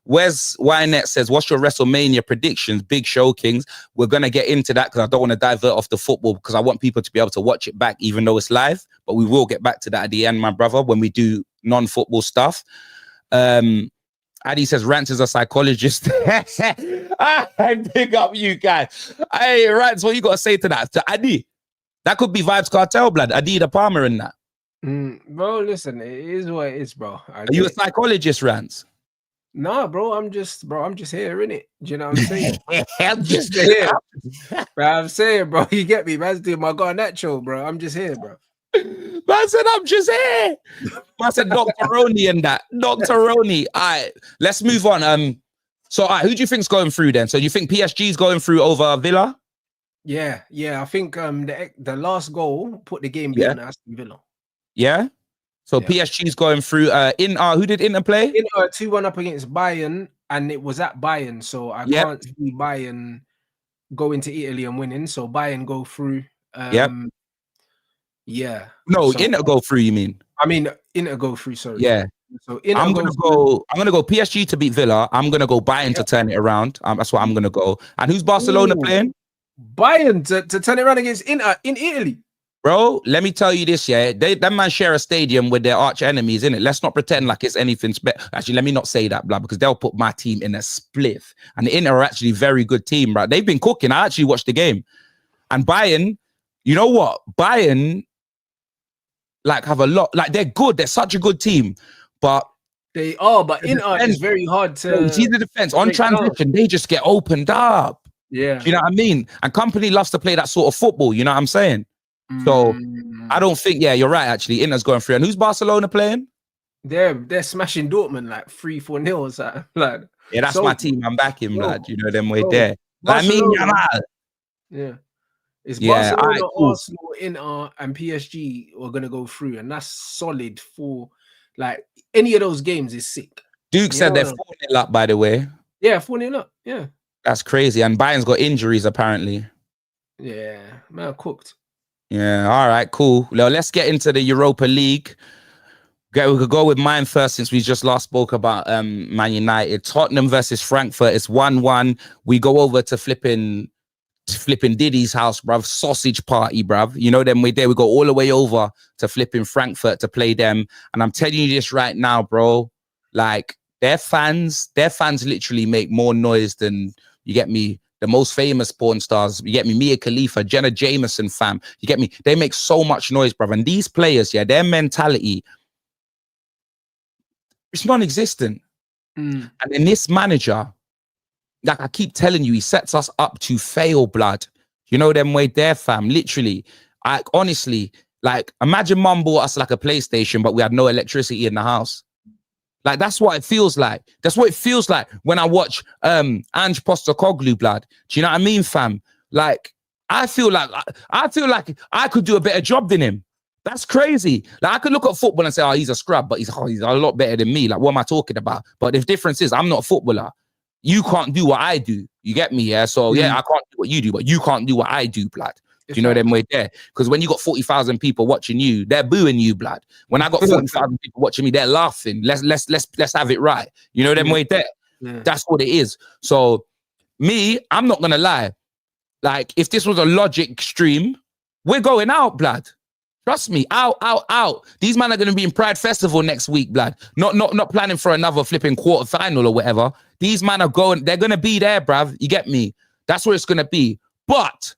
Wes Wynette says, what's your WrestleMania predictions? Big show, Kings. We're going to get into that because I don't want to divert off the football because I want people to be able to watch it back even though it's live. But we will get back to that at the end, my brother, when we do non-football stuff. Addy says, Rants is a psychologist. I big up you guys. Hey, Rants, what you got to say to that? To Addy? That could be Vibes Cartel, blood. Addy the Palmer in that. Bro, listen, it is what it is, bro. Are you a psychologist, Rants? Nah, bro, I'm just here, innit? Do you know what I'm saying? I'm just here. Bro, I'm saying, bro, you get me? Man's doing my Garnacho, bro. I'm just here, bro. Man said, I'm just here. Man said, Dr. Roni and that. Dr. Roni. All right, let's move on. So, all right, who do you think's going through then? So, you think PSG's going through over Villa? Yeah. I think the last goal put the game behind Aston Villa. Yeah? So, PSG's going through. Who did Inter play? Inter 2-1 up against Bayern, and it was at Bayern. So, I can't see Bayern go into Italy and winning. So, Bayern go through. Yeah. No, so, Inter go through, you mean? I mean, Inter go through, sorry. Yeah. So Inter I'm gonna go PSG to beat Villa. I'm gonna go Bayern to turn it around. That's what I'm gonna go. And who's Barcelona playing? Bayern to turn it around against Inter in Italy. Bro, let me tell you this, yeah. That man share a stadium with their arch enemies, innit? Let's not pretend like it's anything special. Actually, let me not say that, blah, because they'll put my team in a spliff. And the Inter are actually a very good team, bro. They've been cooking. I actually watched the game. And Bayern, you know what? Bayern, like, have a lot. Like, they're good. They're such a good team. But they are, but Inter is very hard to... You see the defense. On transition, they just get opened up. Yeah. Do you know what I mean? And Company loves to play that sort of football. You know what I'm saying? So I don't think, yeah, you're right, actually. Inter's going through. And who's Barcelona playing? They're smashing Dortmund like 3-4-0 or something. Like, yeah, that's my team. I'm backing, lad. You know them way there. I mean, yeah. It's Barcelona, Arsenal, Inter, and PSG are gonna go through, and that's solid for like any of those games is sick. Duke said they're 4-0 up, by the way. Yeah, 4-0 up. Yeah. That's crazy. And Bayern's got injuries apparently. Yeah, man, cooked. Yeah, all right, cool. Well, let's get into the Europa League. We could go with mine first since we just last spoke about Man United. Tottenham versus Frankfurt. It's 1-1. We go over to flipping Diddy's house, bruv. Sausage party, bruv. You know them way there. We go all the way over to flipping Frankfurt to play them. And I'm telling you this right now, bro. Like, their fans literally make more noise than, you get me, the most famous porn stars. You get me, Mia Khalifa, Jenna Jameson, fam. You get me? They make so much noise, bruv. And these players, yeah, their mentality, it's non-existent. And in this manager, like I keep telling you, he sets us up to fail, blood. You know them way there, fam. Literally, I honestly, like, imagine mum bought us like a PlayStation, but we had no electricity in the house. Like, that's what it feels like. That's what it feels like when I watch Ange Postecoglou, blood. Do you know what I mean, fam? Like, I feel like I could do a better job than him. That's crazy. Like, I could look at football and say, oh, he's a scrub, but he's a lot better than me. Like, what am I talking about? But the difference is, I'm not a footballer. You can't do what I do. You get me, yeah? So, yeah, I can't do what you do, but you can't do what I do, blood. Do you know them way there? Because when you got 40,000 people watching you, they're booing you, blood. When I got 40,000 people watching me, they're laughing. Let's have it right. You know them way there? Yeah. That's what it is. So, me, I'm not going to lie. Like, if this was a Logic stream, we're going out, blood. Trust me, out. These men are going to be in Pride Festival next week, blood. Not planning for another flipping quarterfinal or whatever. These men are going, they're going to be there, bruv. You get me? That's where it's going to be. But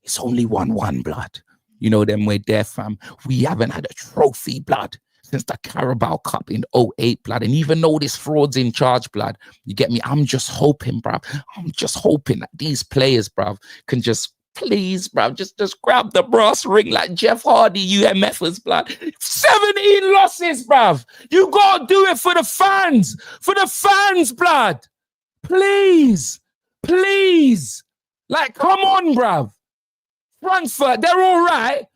it's only 1-1, blood. You know them way there, fam. We haven't had a trophy, blood, since the Carabao Cup in 2008, blood. And even though this fraud's in charge, blood, you get me? I'm just hoping, bruv. I'm just hoping that these players, bruv, can just, please, bruv, just grab the brass ring like Jeff Hardy, UMFers, blood. 17 losses, bruv. You gotta do it for the fans. For the fans, blood. Please. Like, come on, bruv. Frankfurt, they're all right,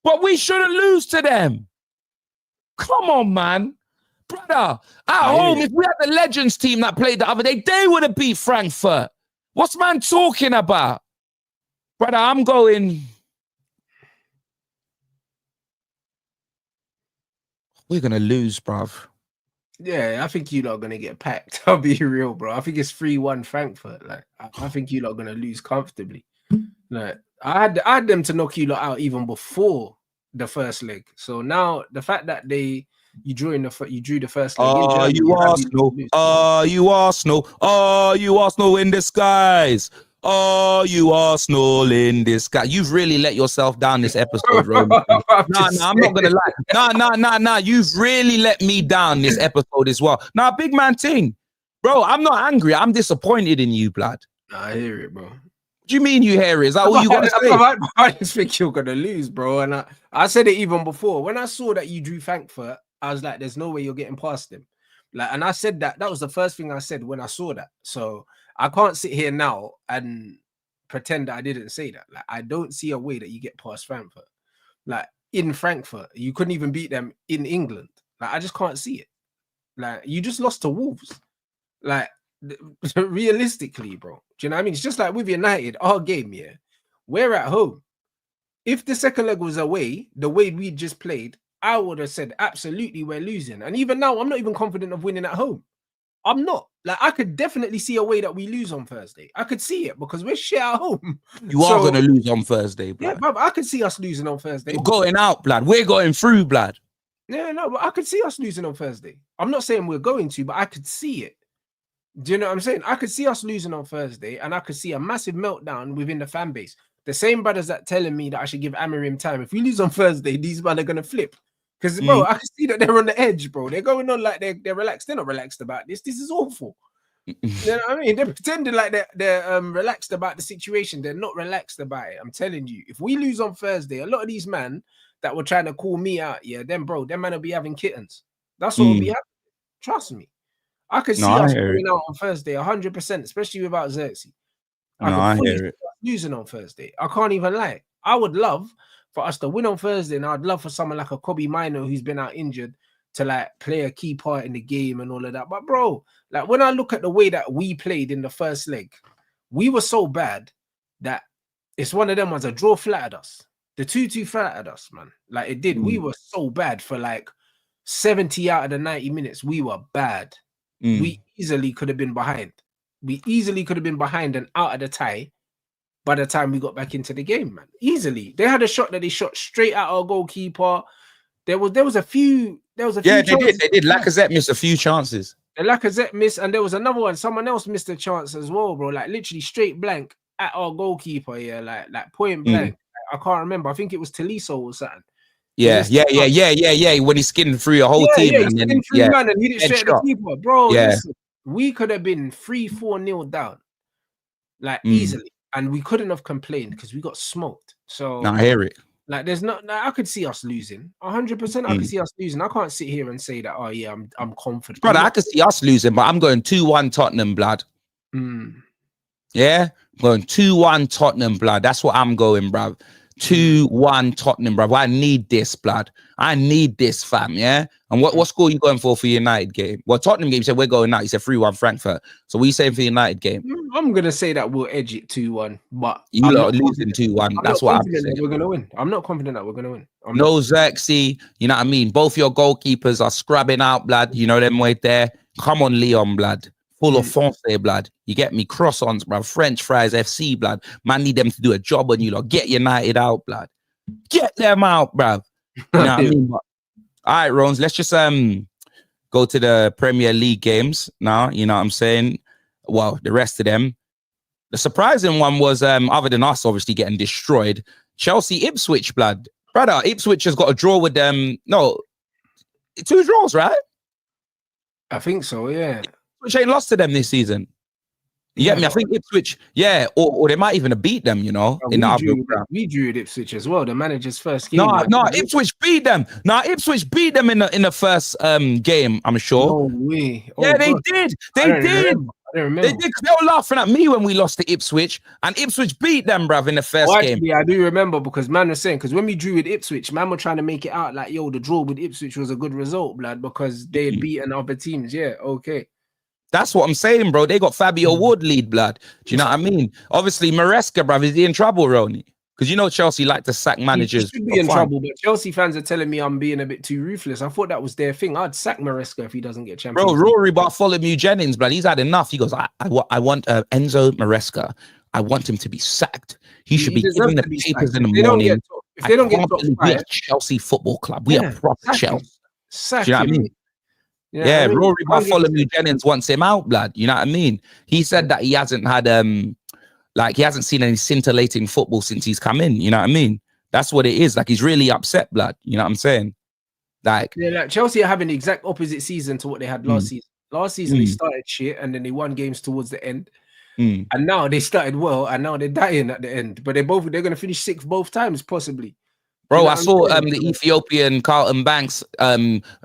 but we shouldn't lose to them. Come on, man. Brother, at home, if we had the Legends team that played the other day, they would have beat Frankfurt. What's man talking about? Brother, I'm going... We're going to lose, bruv. Yeah, I think you lot are going to get packed. I'll be real, bro. I think it's 3-1 Frankfurt. Like, I think you lot are going to lose comfortably. Like, I had them to knock you lot out even before the first leg. So now the fact that you drew the first leg. You Arsenal in disguise. Oh, you Arsenal in disguise. You've really let yourself down this episode, bro. I'm not gonna lie. Nah. You've really let me down this episode as well. Nah, big man thing, bro. I'm not angry. I'm disappointed in you, blood. I hear it, bro. What do you mean you hear it? Is that all you gotta say? I just think you're gonna lose, bro. And I said it even before. When I saw that you drew Frankfurt, I was like, there's no way you're getting past them. Like, and I said that was the first thing I said when I saw that. So I can't sit here now and pretend that I didn't say that. Like, I don't see a way that you get past Frankfurt. Like, in Frankfurt, you couldn't even beat them in England. Like, I just can't see it. Like, you just lost to Wolves. Like, realistically, bro. Do you know what I mean? It's just like with United, our game, yeah. We're at home. If the second leg was away, the way we just played, I would have said absolutely we're losing. And even now, I'm not even confident of winning at home. I'm not. Like, I could definitely see a way that we lose on Thursday. I could see it because we're shit at home. You are going to lose on Thursday, blood. Yeah, but I could see us losing on Thursday. You're going out, blood. We're going through, blood. Yeah, no, but I could see us losing on Thursday. I'm not saying we're going to, but I could see it. Do you know what I'm saying? I could see us losing on Thursday, and I could see a massive meltdown within the fan base. The same brothers that telling me that I should give Amorim time. If we lose on Thursday, these men are going to flip. Because, bro, I can see that they're on the edge, bro. They're going on like they're relaxed. They're not relaxed about this. This is awful. You know what I mean? They're pretending like they're relaxed about the situation. They're not relaxed about it. I'm telling you. If we lose on Thursday, a lot of these men that were trying to call me out, yeah, then, bro, them man will be having kittens. That's what will be happening. Trust me. I could see us going out on Thursday 100%, especially without Xerxes. I could fully losing on Thursday. I can't even lie. I would love for us to win on Thursday, and I'd love for someone like a Kobe Mino who's been out injured to like play a key part in the game and all of that. But bro, like when I look at the way that we played in the first leg, we were so bad that it's one of them ones. A draw flattered us. The 2-2 flattered us, man. Like it did. We were so bad for like 70 out of the 90 minutes. We were bad. We easily could have been behind. We easily could have been behind and out of the tie by the time we got back into the game, man. Easily. They had a shot that they shot straight at our goalkeeper. There was a few. Yeah, they did. Lacazette missed a few chances. The Lacazette missed, and there was another one. Someone else missed a chance as well, bro. Like literally straight blank at our goalkeeper. Yeah, like point blank. I can't remember. I think it was Tolisso or something. Yeah. When he skinned through your whole team, and then man and hit it straight at the keeper, bro. Listen, we could have been 3-4-0 down, like easily, and we couldn't have complained because we got smoked. So I hear it. Like, there's not. Like, I could see us losing 100%. I could see us losing. I can't sit here and say that. Oh yeah, I'm confident, brother. I could see us losing, but I'm going 2-1 Tottenham, blood. Yeah, I'm going 2-1 Tottenham, blood. That's what I'm going, bruv. 2-1 Tottenham, bruv. I need this, blood. I need this, fam. Yeah. And what score are you going for United game? Well, Tottenham game, you said we're going out. You said 3-1 Frankfurt. So what are you saying for United game? I'm gonna say that we'll edge it 2-1, but you are losing 2-1. That's what I'm saying. We're gonna win. I'm not confident that we're gonna win. No Xerxes, you know what I mean? Both your goalkeepers are scrubbing out, blood. You know them way there. Come on, Leon, blood. Full of Francais, blood. You get me? Croissants, bruv. French fries, FC, blood. Man, need them to do a job on you, lot. Get United out, blood. Get them out, bruv. You know what I mean? But, all right, Rones, let's just go to the Premier League games now. You know what I'm saying? Well, the rest of them. The surprising one was, other than us obviously getting destroyed, Chelsea Ipswich, blood. Brother, Ipswich has got a draw with them. No, 2 draws, right? I think so, yeah. Ipswich ain't lost to them this season. You get me? I think Ipswich, yeah, or they might even have beat them, you know, in the we drew at Ipswich as well, the manager's first game. No, Ipswich beat them. No, Ipswich beat them in the first game, I'm sure. No way. Yeah, they did. They did. I don't remember. They did, because they were laughing at me when we lost to Ipswich, and Ipswich beat them, bruv, in the first game. Actually, I do remember, because man was saying, because when we drew with Ipswich, man were trying to make it out like, yo, the draw with Ipswich was a good result, blood, because they had beaten other teams. Yeah, okay. That's what I'm saying, bro. They got Fabio Wood lead, blood. Do you know what I mean? Obviously, Maresca, bruv, is he in trouble, Ronnie? Because you know Chelsea like to sack managers. He should be in trouble, but Chelsea fans are telling me I'm being a bit too ruthless. I thought that was their thing. I'd sack Maresca if he doesn't get Champions League. Bro, Rory Bartholomew Jennings, blood, he's had enough. He goes, I want Enzo Maresca. I want him to be sacked. He should be given the papers in the morning. If they don't get top we're a Chelsea Football Club. We are proper Chelsea. Sack Do you know what I mean? Yeah, Rory Bartholomew Jennings wants him out, blood. You know what I mean? He said that he hasn't had he hasn't seen any scintillating football since he's come in. You know what I mean? That's what it is. Like, he's really upset, blood. You know what I'm saying? Like, yeah, like Chelsea are having the exact opposite season to what they had last season. Last season they started shit, and then they won games towards the end. And now they started well, and now they're dying at the end. But they're going to finish 6th both times, possibly. Bro, you know I saw the Ethiopian Carlton Banks.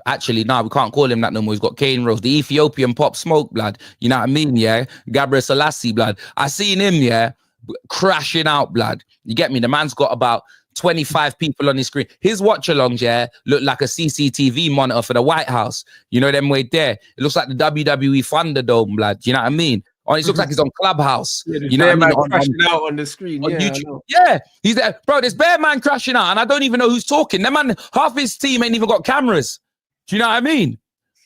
Actually, no, we can't call him that no more. He's got Kane Rose. The Ethiopian Pop Smoke, blood. You know what I mean? Yeah, Gabriel Selassie, blood. I seen him, yeah, crashing out, blood. You get me? The man's got about 25 people on his screen. His watch alongs, yeah, look like a CCTV monitor for the White House. You know them way there. It looks like the WWE Thunderdome, blood. You know what I mean? It looks like he's on Clubhouse. Yeah, you know what I mean? Crashing out on the screen. On YouTube. Yeah, he's there. Bro, there's bare man crashing out, and I don't even know who's talking. That man, half his team ain't even got cameras. Do you know what I mean?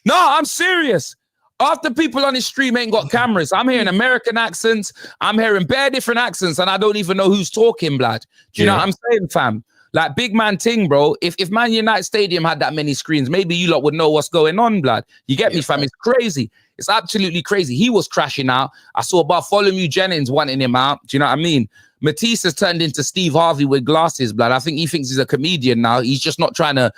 No, I'm serious. Half the people on this stream ain't got cameras. I'm hearing American accents. I'm hearing bare different accents, and I don't even know who's talking, blood. Do you know what I'm saying, fam? Like, big man ting, bro. If Man United Stadium had that many screens, maybe you lot would know what's going on, blood. You get me, fam? It's crazy. It's absolutely crazy. He was crashing out. I saw Bartholomew Jennings wanting him out. Do you know what I mean? Matisse has turned into Steve Harvey with glasses, blood. I think he thinks he's a comedian now. He's just not trying to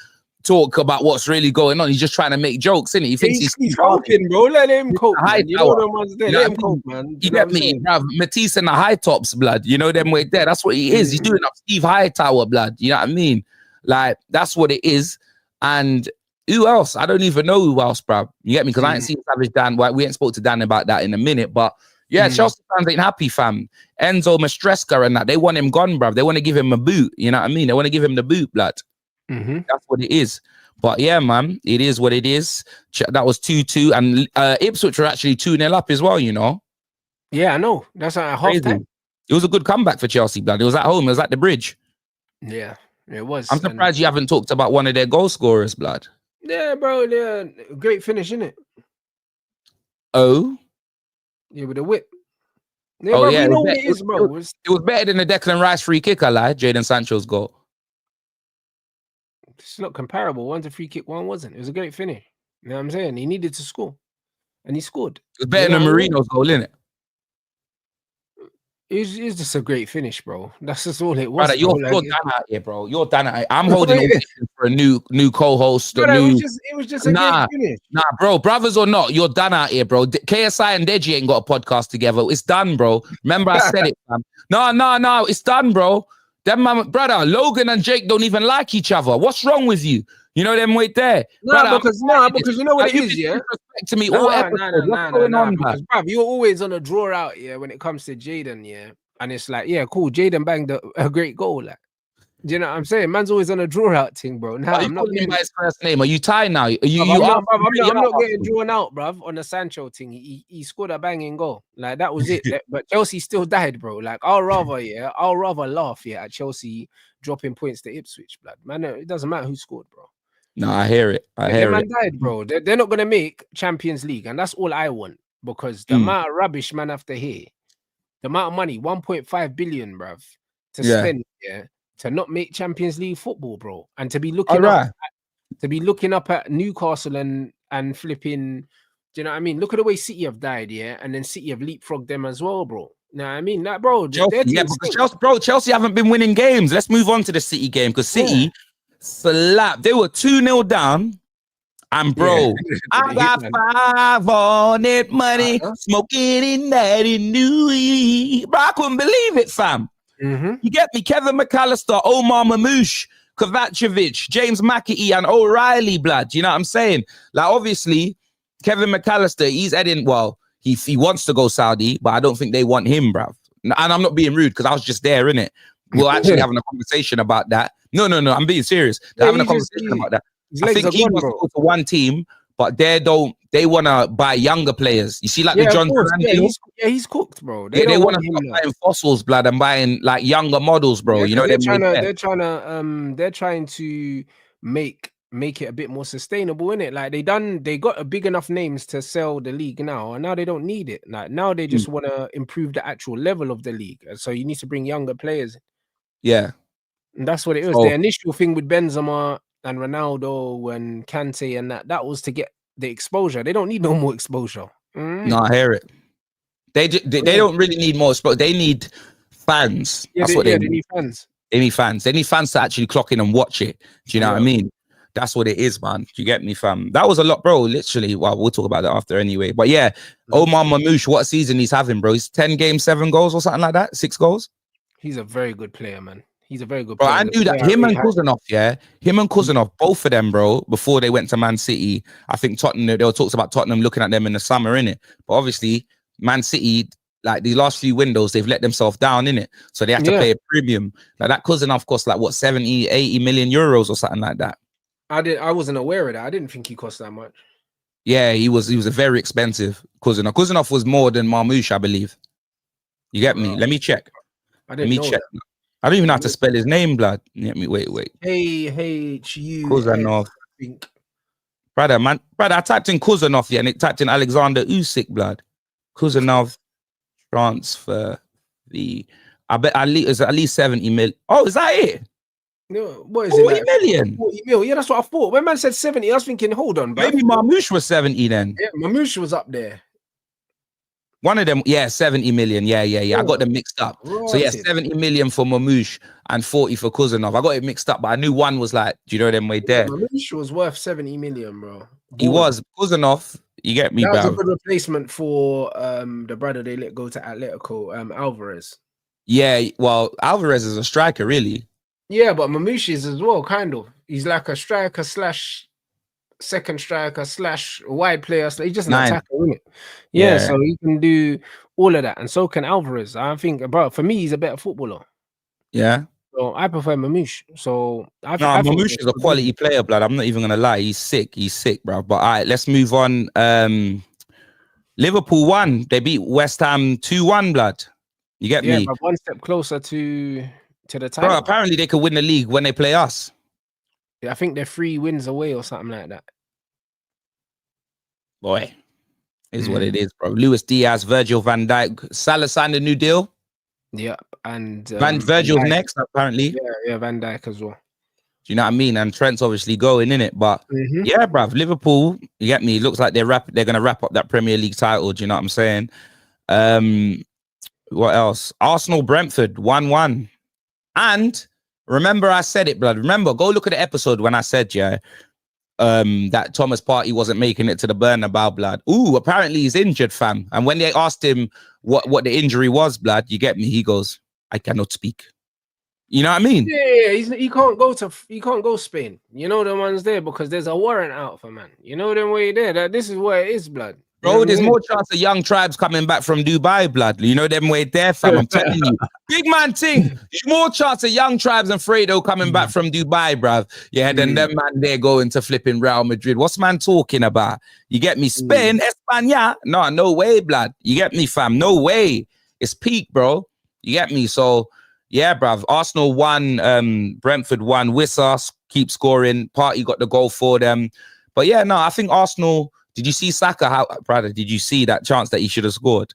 talk about what's really going on. He's just trying to make jokes, isn't he? He thinks he's coping, bro. Let him cope. You know the ones there. Let him cope, man. You get me, bruv? Matisse and the high tops, blood. You know them way there. That's what he is. He's doing up Steve Hightower, blood. You know what I mean? Like, that's what it is. And who else? I don't even know who else, bruv. You get me? Because I ain't seen Savage Dan. We ain't spoke to Dan about that in a minute. But yeah, Chelsea fans ain't happy, fam. Enzo Mastresca and that, they want him gone, bruv. They want to give him a boot. You know what I mean? They want to give him the boot, blood. That's what it is. But yeah, man, it is what it is. That was 2-2, and Ipswich were actually 2-0 up as well, you know. Yeah, I know. That's at half time. It was a good comeback for Chelsea, blood. It was at home. It was at the Bridge. Yeah, it was. I'm surprised you haven't talked about one of their goal scorers, blood. Yeah, bro. Yeah, great finish, innit? Oh? Yeah, with a whip. Yeah, bro, yeah. You know what it is, bro. It was better than the Declan Rice free kick, I lied. Jadon Sancho's goal. It's not comparable. One's a free kick, one wasn't. It was a great finish. You know what I'm saying? He needed to score. And he scored. It was better than Marino's goal, innit? It's just a great finish, bro. That's just all it was. Brother, you're done out here, bro. You're done out here. I'm holding a for a new co-host. Brother, it was just a great finish. Nah, bro. Brothers or not, you're done out here, bro. KSI and Deji ain't got a podcast together. It's done, bro. Remember I said it, fam. No. It's done, bro. Them man, brother, Logan and Jake don't even like each other. What's wrong with you? You know them wait there. Because you know what it is, yeah? To me, all episodes. What's going on, because, bruv, you're always on a draw out, yeah, when it comes to Jadon, yeah? And it's like, yeah, cool, Jadon banged a great goal, like. Do you know what I'm saying? Man's always on a draw out thing, bro. Nah, I'm not calling by his first name. Are you tired now? I'm not getting drawn out, bruv, on the Sancho thing. He scored a banging goal. Like, that was it. But Chelsea still died, bro. Like, I'll rather laugh, at Chelsea dropping points to Ipswich, blood. Man, it doesn't matter who scored, bro. No, I hear it. Man died, bro. They're not going to make Champions League, and that's all I want, because the amount of rubbish man have to hear, the amount of money, 1.5 billion, bruv, to spend, to not make Champions League football, bro, and to be looking up at Newcastle and flipping. Do you know what I mean? Look at the way City have died, and then City have leapfrogged them as well, bro. You know what I mean? That, bro. Chelsea haven't been winning games. Let's move on to the City game, because City slapped. They were 2-0 down. And bro, I got 5 on it money, smoking in that in New. Bro, I couldn't believe it, fam. You get me? Kevin McAllister, Omar Mamouche, Kovacevic, James McAtee, and O'Reilly, blood. You know what I'm saying? Like, obviously, Kevin McAllister, he's heading, well, he wants to go Saudi, but I don't think they want him, bruv. And I'm not being rude, because I was just there, innit? We're actually having a conversation about that. No, I'm being serious. They're having a conversation about that. I think he wants to go to one team, but they want to buy younger players. You see, like the John Duran he's cooked, bro. They want to stop buying fossils, blood, and buying like younger models, bro. You know, they're trying to make it a bit more sustainable, innit? Like they got big enough names to sell the league now, and now they don't need it. Like now they just want to improve the actual level of the league. So you need to bring younger players. Yeah, and that's what it is. The initial thing with Benzema and Ronaldo and Kante and that was to get the exposure. They don't need no more exposure. No, I hear it. They don't really need more exposure. They need fans. That's what they need. They need fans. They need fans. They need fans to actually clock in and watch it. Do you know what I mean? That's what it is, man. Do you get me, fam? That was a lot, bro. Literally. Well, we'll talk about that after anyway. But yeah, Omar Mamouche, what season he's having, bro? He's 10 games, 7 goals or something like that. 6 goals. He's a very good player, man. He's a very good player. Bro, I knew that. Him and Cousinov, both of them, bro, before they went to Man City. I think Tottenham, there were talks about Tottenham looking at them in the summer, innit? But obviously, Man City, like the last few windows, they've let themselves down, innit? So they have to pay a premium. Like that Cousinov cost like, what, 70, 80 million euros or something like that. I wasn't aware of that. I didn't think he cost that much. Yeah, he was a very expensive Cousinov. Cousinov was more than Marmouche, I believe. You get me? Let me check. I didn't know check. That. I don't even know how to spell his name, blood. Let me wait. H-U. Cousinov. Brother, I typed in Kuzanov, yeah, and it typed in Alexander Usyk, blood. Kuzanov transfer fee. I bet it's at least 70 million. Oh, is that it? No, what is 40 it? Like, million. 40 mil. Yeah, that's what I thought. When man said 70, I was thinking, hold on, bro. Maybe Marmoush was 70 then. Yeah, Mamouche was up there. One of them, yeah, 70 million. Yeah. I got them mixed up. Right. So yeah, 70 million for Mamouche and 40 for Kuzanov. I got it mixed up, but I knew one was like, do you know them way there? Mamouche was worth 70 million, bro. He was. Kuzanov, you get me, bro. That was a good replacement for the brother they let go to Atletico, Alvarez. Yeah, well, Alvarez is a striker, really. Yeah, but Mamouche is as well, kind of. He's like a striker slash second striker slash wide player. So he's just an attacker, isn't it? Yeah, so he can do all of that. And so can Alvarez. I think, bro, for me, he's a better footballer. Yeah. So I prefer Mamouche. So I Mamouche is a quality player, blood. I'm not even gonna lie. He's sick, bro. But all right, let's move on. Liverpool won. They beat West Ham 2-1, blood. You get me? But one step closer to the title. Bro, apparently they could win the league when they play us. Yeah, I think they're 3 wins away or something like that. Boy, is what it is, bro. Luis Diaz, Virgil van Dijk, Salah signed a new deal. Yeah, and Virgil's next, apparently. Yeah, Van Dijk as well. Do you know what I mean? And Trent's obviously going in it, but yeah, bruv, Liverpool, you get me? It looks like they're gonna wrap up that Premier League title. Do you know what I'm saying? What else? Arsenal, Brentford, 1-1. And remember, I said it, blood. Remember, go look at the episode when I said, that Thomas Partey wasn't making it to the Bernabeu, blood. Ooh, apparently he's injured, fam. And when they asked him what the injury was, blood, you get me? He goes, I cannot speak. You know what I mean? Yeah, he can't go Spain. You know the ones there because there's a warrant out for man. You know them way there. That this is where it is, blood. Bro, there's more chance of young tribes coming back from Dubai, blood. You know them way there, fam. I'm telling you. Big man thing. There's more chance of young tribes and Fredo coming back from Dubai, bruv. Yeah, then them man there going to flipping Real Madrid. What's man talking about? You get me? Spain, España? No way, blood. You get me, fam? No way. It's peak, bro. You get me? So, yeah, bruv. Arsenal won, Brentford won. Wissa keep scoring. Partey got the goal for them. But yeah, no, I think Arsenal... Did you see Saka? Brother, did you see that chance that he should have scored?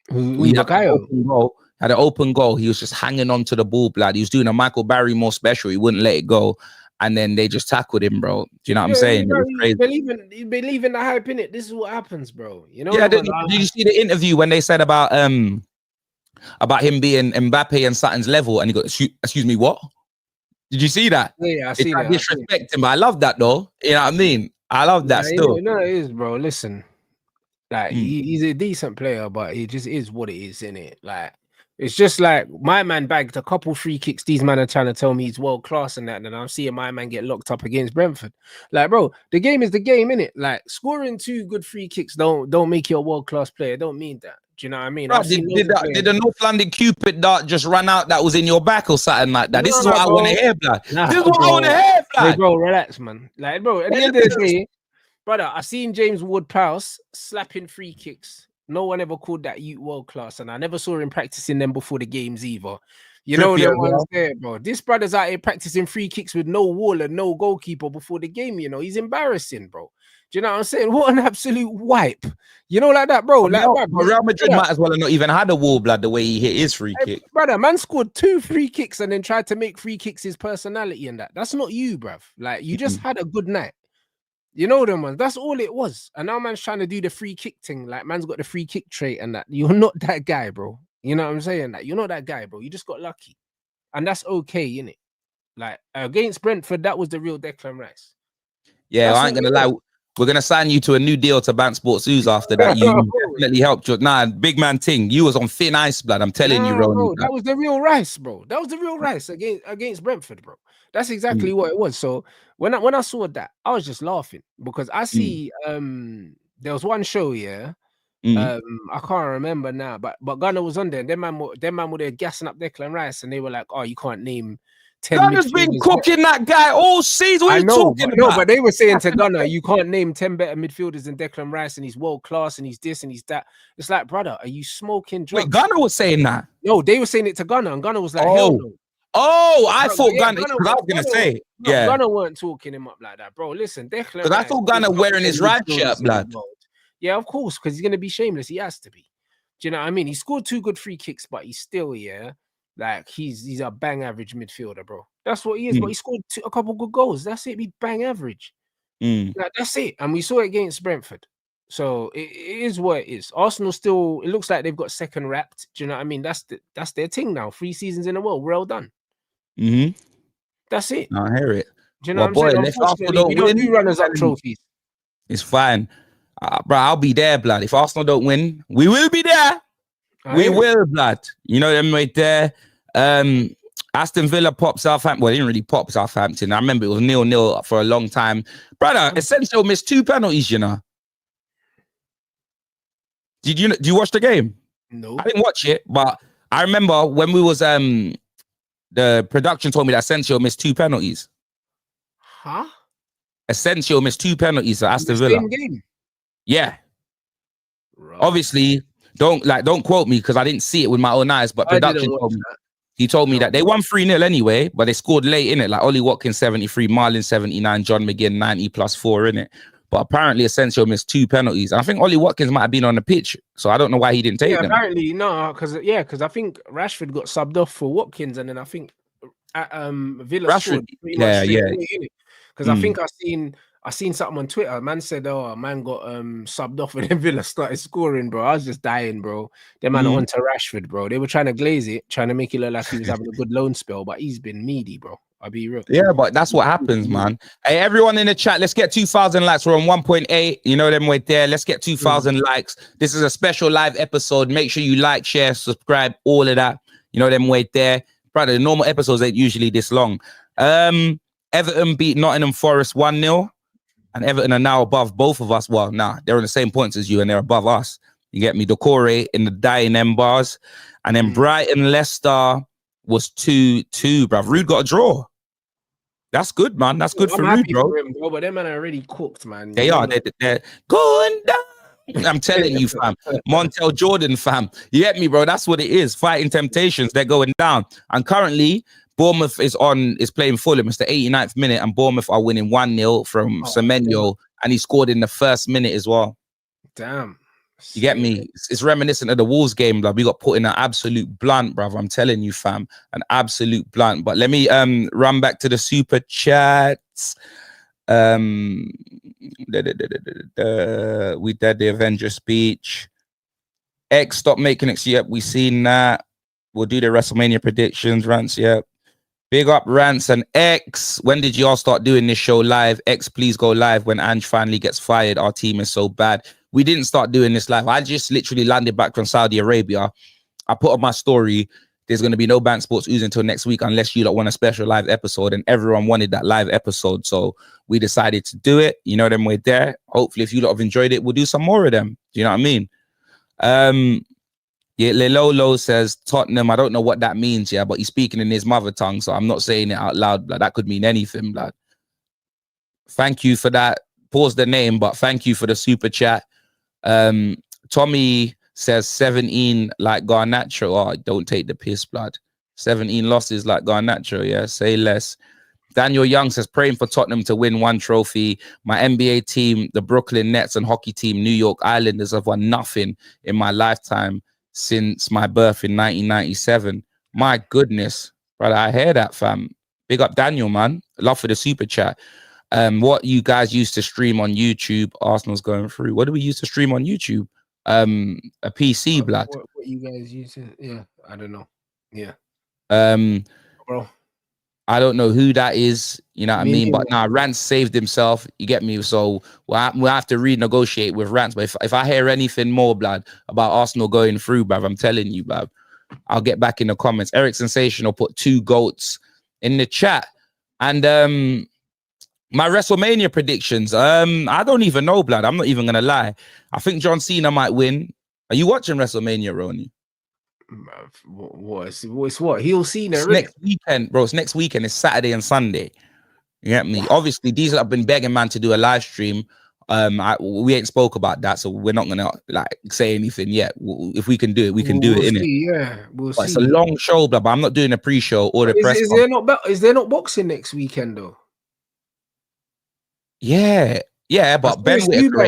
He had an open goal. He was just hanging on to the ball, blood. He was doing a Michael Barrymore special. He wouldn't let it go. And then they just tackled him, bro. Do you know what I'm saying? Bro, you believe in the hype, in it. This is what happens, bro. You know? Yeah, did you see the interview when they said about him being Mbappe and Sutton's level? And he got, excuse me, what? Did you see that? Yeah, I see that. Disrespect him, but I love that, though. You know what I mean? I love that still. No, it is, bro. Listen, like he's a decent player, but he just is what it is, innit? Like it's just like my man bagged a couple free kicks. These men are trying to tell me he's world class and that, and I'm seeing my man get locked up against Brentford. Like, bro, the game is the game, innit? Like scoring 2 good free kicks don't make you a world class player. Don't mean that. Do you know what I mean? Bro, did the North London Cupid dart just run out that was in your back or something like that? This is what I want to hear, blood. This is what I want to hear, blood. Hey, bro, relax, man. Like, bro, at the end of the day, brother, I seen James Ward-Prowse slapping free kicks. No one ever called that youth world class, and I never saw him practicing them before the games either. You know the ones there, bro. This brother's out here practicing free kicks with no wall and no goalkeeper before the game. You know, he's embarrassing, bro. Do you know what I'm saying? What an absolute wipe. You know, like that, bro. Like, Real Madrid might as well have not even had a wall, blood, the way he hit his free kick. Brother, man scored 2 free kicks and then tried to make free kicks his personality and that. That's not you, bruv. Like, you just had a good night. You know them ones. That's all it was. And now man's trying to do the free kick thing. Like, man's got the free kick trait and that. You're not that guy, bro. You know what I'm saying? Like, you're not that guy, bro. You just got lucky. And that's okay, innit? Like, against Brentford, that was the real Declan Rice. Yeah, I ain't going to lie. We're going to sign you to a new deal to Bant Sports Ooze after that. You definitely helped. Big man thing. You was on thin ice, blood. I'm telling you, bro. That was the real Rice, bro. That was the real Rice against Brentford, bro. That's exactly what it was. So when I saw that, I was just laughing because I see there was one show, I can't remember now, but Gunner was on there. Them man were there gassing up Declan Rice, and they were like, "Oh, you can't name 10." Gunner's been cooking that guy all season. What are you talking about? No, but they were saying to Gunner, you can't name 10 better midfielders than Declan Rice, and he's world class, and he's this and he's that. It's like, brother, are you smoking drugs? Wait, Gunner was saying that? No, they were saying it to Gunner, and Gunner was like, hell no. Oh, I thought Yeah, Gunner, because I was going to say, yeah. Gunner weren't talking him up like that, bro. Listen, Declan. Because I thought Gunner wearing his right shirt, blood. Yeah, of course, because he's going to be shameless. He has to be. Do you know what I mean? He scored 2 good free kicks, but he's still, like he's a bang average midfielder, bro. That's what he is. But he scored a couple good goals. That's it. Be bang average. Like, that's it. And we saw it against Brentford. So it is what it is. Arsenal still, it looks like they've got second wrapped. Do you know what I mean? That's their thing now. 3 seasons in a row. Well done. That's it. I hear it. Do you know what I'm saying? Unfortunately, we don't do runners-up trophies. It's fine. Bro, I'll be there, blood. If Arsenal don't win, we will be there. We will, blood. You know them right there. Aston Villa popped Southampton. Well, they didn't really pop Southampton. I remember it was 0-0 for a long time. Brother, Essential missed 2 penalties, you know. Do you watch the game? No. I didn't watch it, but I remember when we was the production told me that Essential missed 2 penalties. Huh? Essential missed 2 penalties at Aston Villa. Same game. Yeah. Right. Obviously, don't quote me because I didn't see it with my own eyes, but production told me. He told me that they won 3-0 anyway, but they scored late in it. Like Ollie Watkins 73, Marlin 79, John McGinn 90 plus 4 in it. But apparently Essential missed 2 penalties. And I think Ollie Watkins might have been on the pitch, so I don't know why he didn't take them. Apparently no, because I think Rashford got subbed off for Watkins, and then I think Villa Rashford, because I think I seen something on Twitter. Man said, "Oh, man got subbed off and then Villa started scoring, bro." I was just dying, bro. They man on to Rashford, bro. They were trying to glaze it, trying to make it look like he was having a good loan spell, but he's been meaty, bro. I'll be real. Yeah, but that's what happens, man. Hey, everyone in the chat, let's get 2,000 likes. We're on 1.8. You know them right there. Let's get 2,000 likes. This is a special live episode. Make sure you like, share, subscribe, all of that. You know them right there. Brother, the normal episodes ain't usually this long. Everton beat Nottingham Forest 1-0. And Everton are now above both of us. Well, they're on the same points as you and they're above us. You get me? Decore in the dying M bars. And then Brighton Leicester was 2-2, bruv. Rude got a draw. That's good, man. That's good for Rude, bro. But them men are already cooked, man. They are. They're going down. I'm telling you, fam. Montel Jordan, fam. You get me, bro? That's what it is. Fighting temptations. They're going down. And currently, Bournemouth is playing Fulham. It's the 89th minute, and Bournemouth are winning 1-0 from Semenyo, and he scored in the first minute as well. Damn. You get me? It's reminiscent of the Wolves game, like we got put in an absolute blunt, brother. I'm telling you, fam, an absolute blunt. But let me run back to the super chats. We did the Avenger speech. X, stop making it. Yep, we seen that. We'll do the WrestleMania predictions. Rants, yep. Big up Rants and X. When did y'all start doing this show live? X, please go live when Ange finally gets fired. Our team is so bad. We didn't start doing this live. I just literally landed back from Saudi Arabia. I put on my story, there's going to be no Bank Sports Oozing until next week unless you lot want a special live episode. And everyone wanted that live episode. So we decided to do it. You know them, we're there. Hopefully, if you lot have enjoyed it, we'll do some more of them. Do you know what I mean? Yeah, Lelolo says Tottenham. I don't know what that means, but he's speaking in his mother tongue, so I'm not saying it out loud. Blood. That could mean anything, blood. Thank you for that. Pause the name, but thank you for the super chat. Tommy says 17 like Garnacho. Oh, don't take the piss, blood. 17 losses like Garnacho, yeah. Say less. Daniel Young says praying for Tottenham to win 1 trophy. My NBA team, the Brooklyn Nets and hockey team, New York Islanders, have won nothing in my lifetime since my birth in 1997. My goodness, brother, I hear that, fam. Big up Daniel, man. Love for the super chat. What you guys used to stream on YouTube? Arsenal's going through. What do we used to stream on YouTube? A PC, blood. What you guys used to? Yeah, I don't know. Yeah. Bro, I don't know who that is. You know what I mean? But Rants saved himself. You get me? So we'll have to renegotiate with Rants. But if I hear anything more, blood, about Arsenal going through, bruv, I'm telling you, bruv, I'll get back in the comments. Eric Sensational put 2 goats in the chat. And my WrestleMania predictions, I don't even know, blood. I'm not even going to lie. I think John Cena might win. Are you watching WrestleMania, Ronnie? What? He'll see next weekend, bro. It's next weekend. It's Saturday and Sunday. You get me? Obviously, Diesel have been begging man to do a live stream. We ain't spoke about that, so we're not gonna like say anything yet. If we can do it, we can do it, innit? Yeah, we'll see. It's a long show, but I'm not doing a pre-show or the press. Is there not boxing next weekend though? Yeah, but Ben Whittaker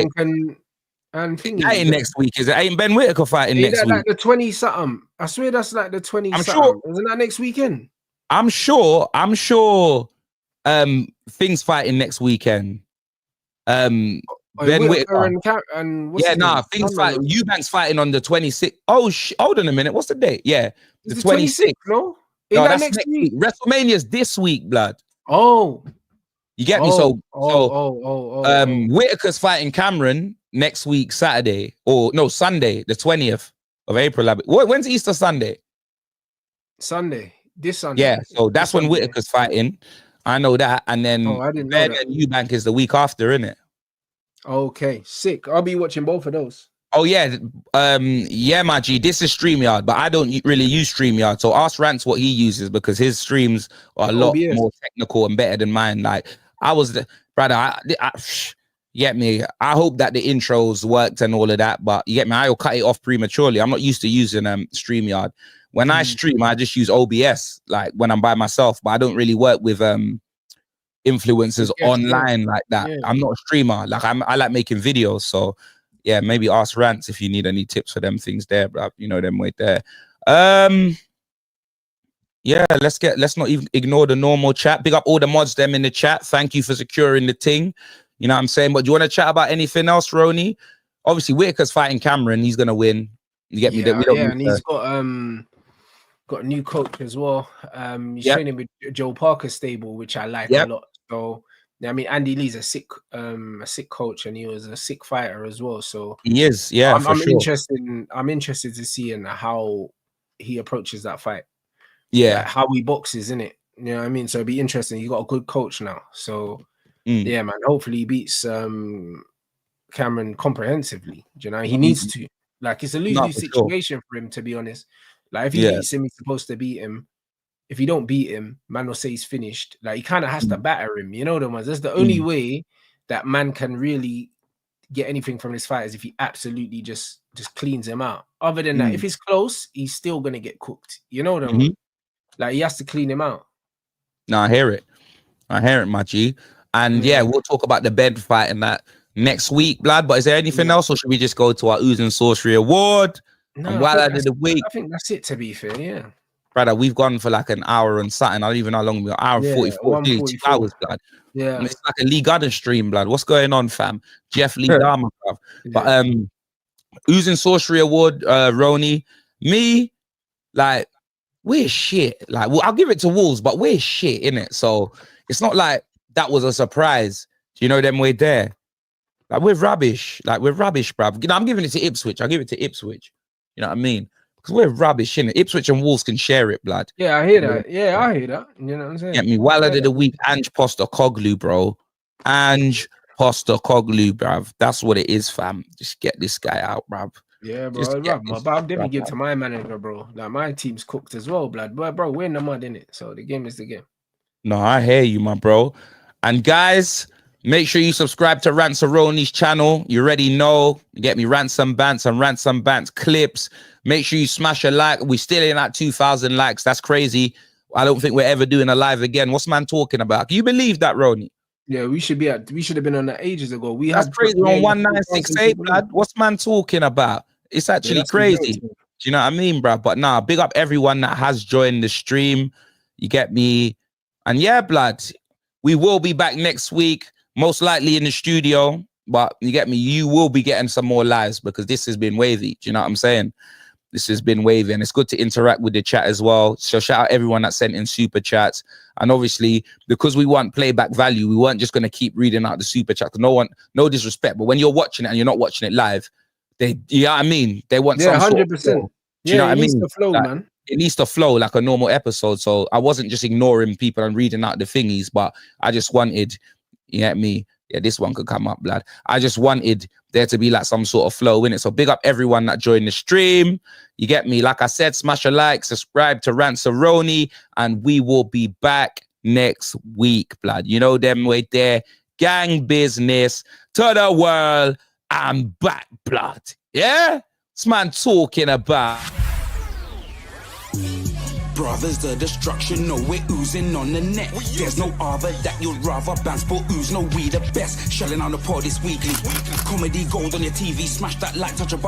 and thingy. That ain't next week, is it? Ain't Ben Whittaker fighting next week? Like the 20 something. I swear that's like the 20 I'm something. sure. Isn't that next weekend? I'm sure. Things fighting next weekend. Ben Whittaker and things fighting. Eubank's fighting on the 26th. Oh, hold on a minute. What's the date? Yeah, the 26th. No, that's next week. WrestleMania's this week, blood. Oh, you get me? So Whittaker's fighting Cameron next week, Sunday, the 20th of April. When's Easter Sunday? This Sunday. Yeah, so that's when Whittaker's fighting. I know that. And then Ben and Eubank is the week after, isn't it? Okay, sick. I'll be watching both of those. Oh, yeah. My G, this is StreamYard, but I don't really use StreamYard. So ask Rants what he uses because his streams are a lot more technical and better than mine. Like, you get me? I hope that the intros worked and all of that, but you get me? I'll cut it off prematurely. I'm not used to using StreamYard. When I stream, I just use OBS, like when I'm by myself, but I don't really work with influencers online like that. Yeah. I'm not a streamer. Like I like making videos. So yeah, maybe ask Rants if you need any tips for them things there, bro. You know them right there. Yeah, let's not even ignore the normal chat. Big up all the mods them in the chat. Thank you for securing the thing. You know what I'm saying? But do you want to chat about anything else, Roni? Obviously, Whittaker's fighting Cameron. He's gonna win. You get me? And he's got a new coach as well. He's training with Joe Parker's stable, which I like a lot. So I mean, Andy Lee's a sick coach, and he was a sick fighter as well. So he is, yeah. I'm interested to see how he approaches that fight. Yeah, like how he boxes, in it. You know what I mean? So it'd be interesting. He got a good coach now. So yeah, man. Hopefully he beats Cameron comprehensively. Do you know he needs to? Like it's a lose-lose situation for him, to be honest. Like if he beats him, he's supposed to beat him. If you don't beat him, man will say he's finished. Like he kind of has to batter him. You know the ones. That's the only way that man can really get anything from this fight is if he absolutely just cleans him out. Other than that, if it's close, he's still gonna get cooked. You know them. Like he has to clean him out. No, I hear it, my G. And yeah, we'll talk about the bed fight and that next week, blood. But is there anything else, or should we just go to our Oozing Sorcery Award? No, and while I did the week, I think that's it. To be fair, yeah. Brother, we've gone for like an hour and something. I don't even know how long we are. Hour and 44, 2 hours, blood. Yeah, it's like a Lee Gunner stream, blood. What's going on, fam? Jeff Lee Dharma, bruv. But Oozing Sorcery Award, Roni, me, like, we're shit. Like, well, I'll give it to Wolves, but we're shit, innit? So it's not like that was a surprise. Do you know them way there? Like, we're rubbish. Like, we're rubbish, bruv. You know, I'm giving it to Ipswich. I'll give it to Ipswich. You know what I mean? Because we're rubbish, innit? Ipswich and Wolves can share it, blood. Yeah, I hear that. Yeah, I hear that. You know what I'm saying? Get me? While I did a week, Ange Postecoglou, bro. Ange Postecoglou, bruv. That's what it is, fam. Just get this guy out, bruv. Yeah, bro. But I'm definitely give to my manager, bro. Like, my team's cooked as well, blood. But, bro, we're in the mud, innit? So the game is the game. No, I hear you, my bro. And guys, make sure you subscribe to Ranceroni's channel. You already know. You get me? Ransom Bants and Ransom Bants clips. Make sure you smash a like. We're still in at 2,000 likes. That's crazy. I don't think we're ever doing a live again. What's man talking about? Can you believe that, Roni? Yeah, we should have been on that ages ago. That's crazy. On 1968, blood. What's man talking about? It's actually crazy. Do you know what I mean, bro? But nah, big up everyone that has joined the stream. You get me? And yeah, blood, we will be back next week, most likely in the studio. But you get me? You will be getting some more lives because this has been wavy. Do you know what I'm saying? This has been wavy, and it's good to interact with the chat as well. So shout out everyone that sent in super chats. And obviously, because we want playback value, we weren't just going to keep reading out the super chat. No disrespect, but when you're watching it and you're not watching it live, you know what I mean? They want some 100%. Sort of you know what I mean? To flow, like, man. It needs to flow like a normal episode. So I wasn't just ignoring people and reading out the thingies, but I just wanted, you get me? Yeah, this one could come up, blood. I just wanted there to be like some sort of flow in it. So big up everyone that joined the stream. You get me? Like I said, smash a like, subscribe to Ranceroni, and we will be back next week, blood. You know them way there. gang business to the world. I'm back, blood. Yeah? This man talking about. Brothers, the destruction, no, we're oozing on the net. There's no other that you'd rather bounce, but ooze, no, we the best. Shelling on the pod this weekly. Comedy gold on your TV, smash that like, touch a button.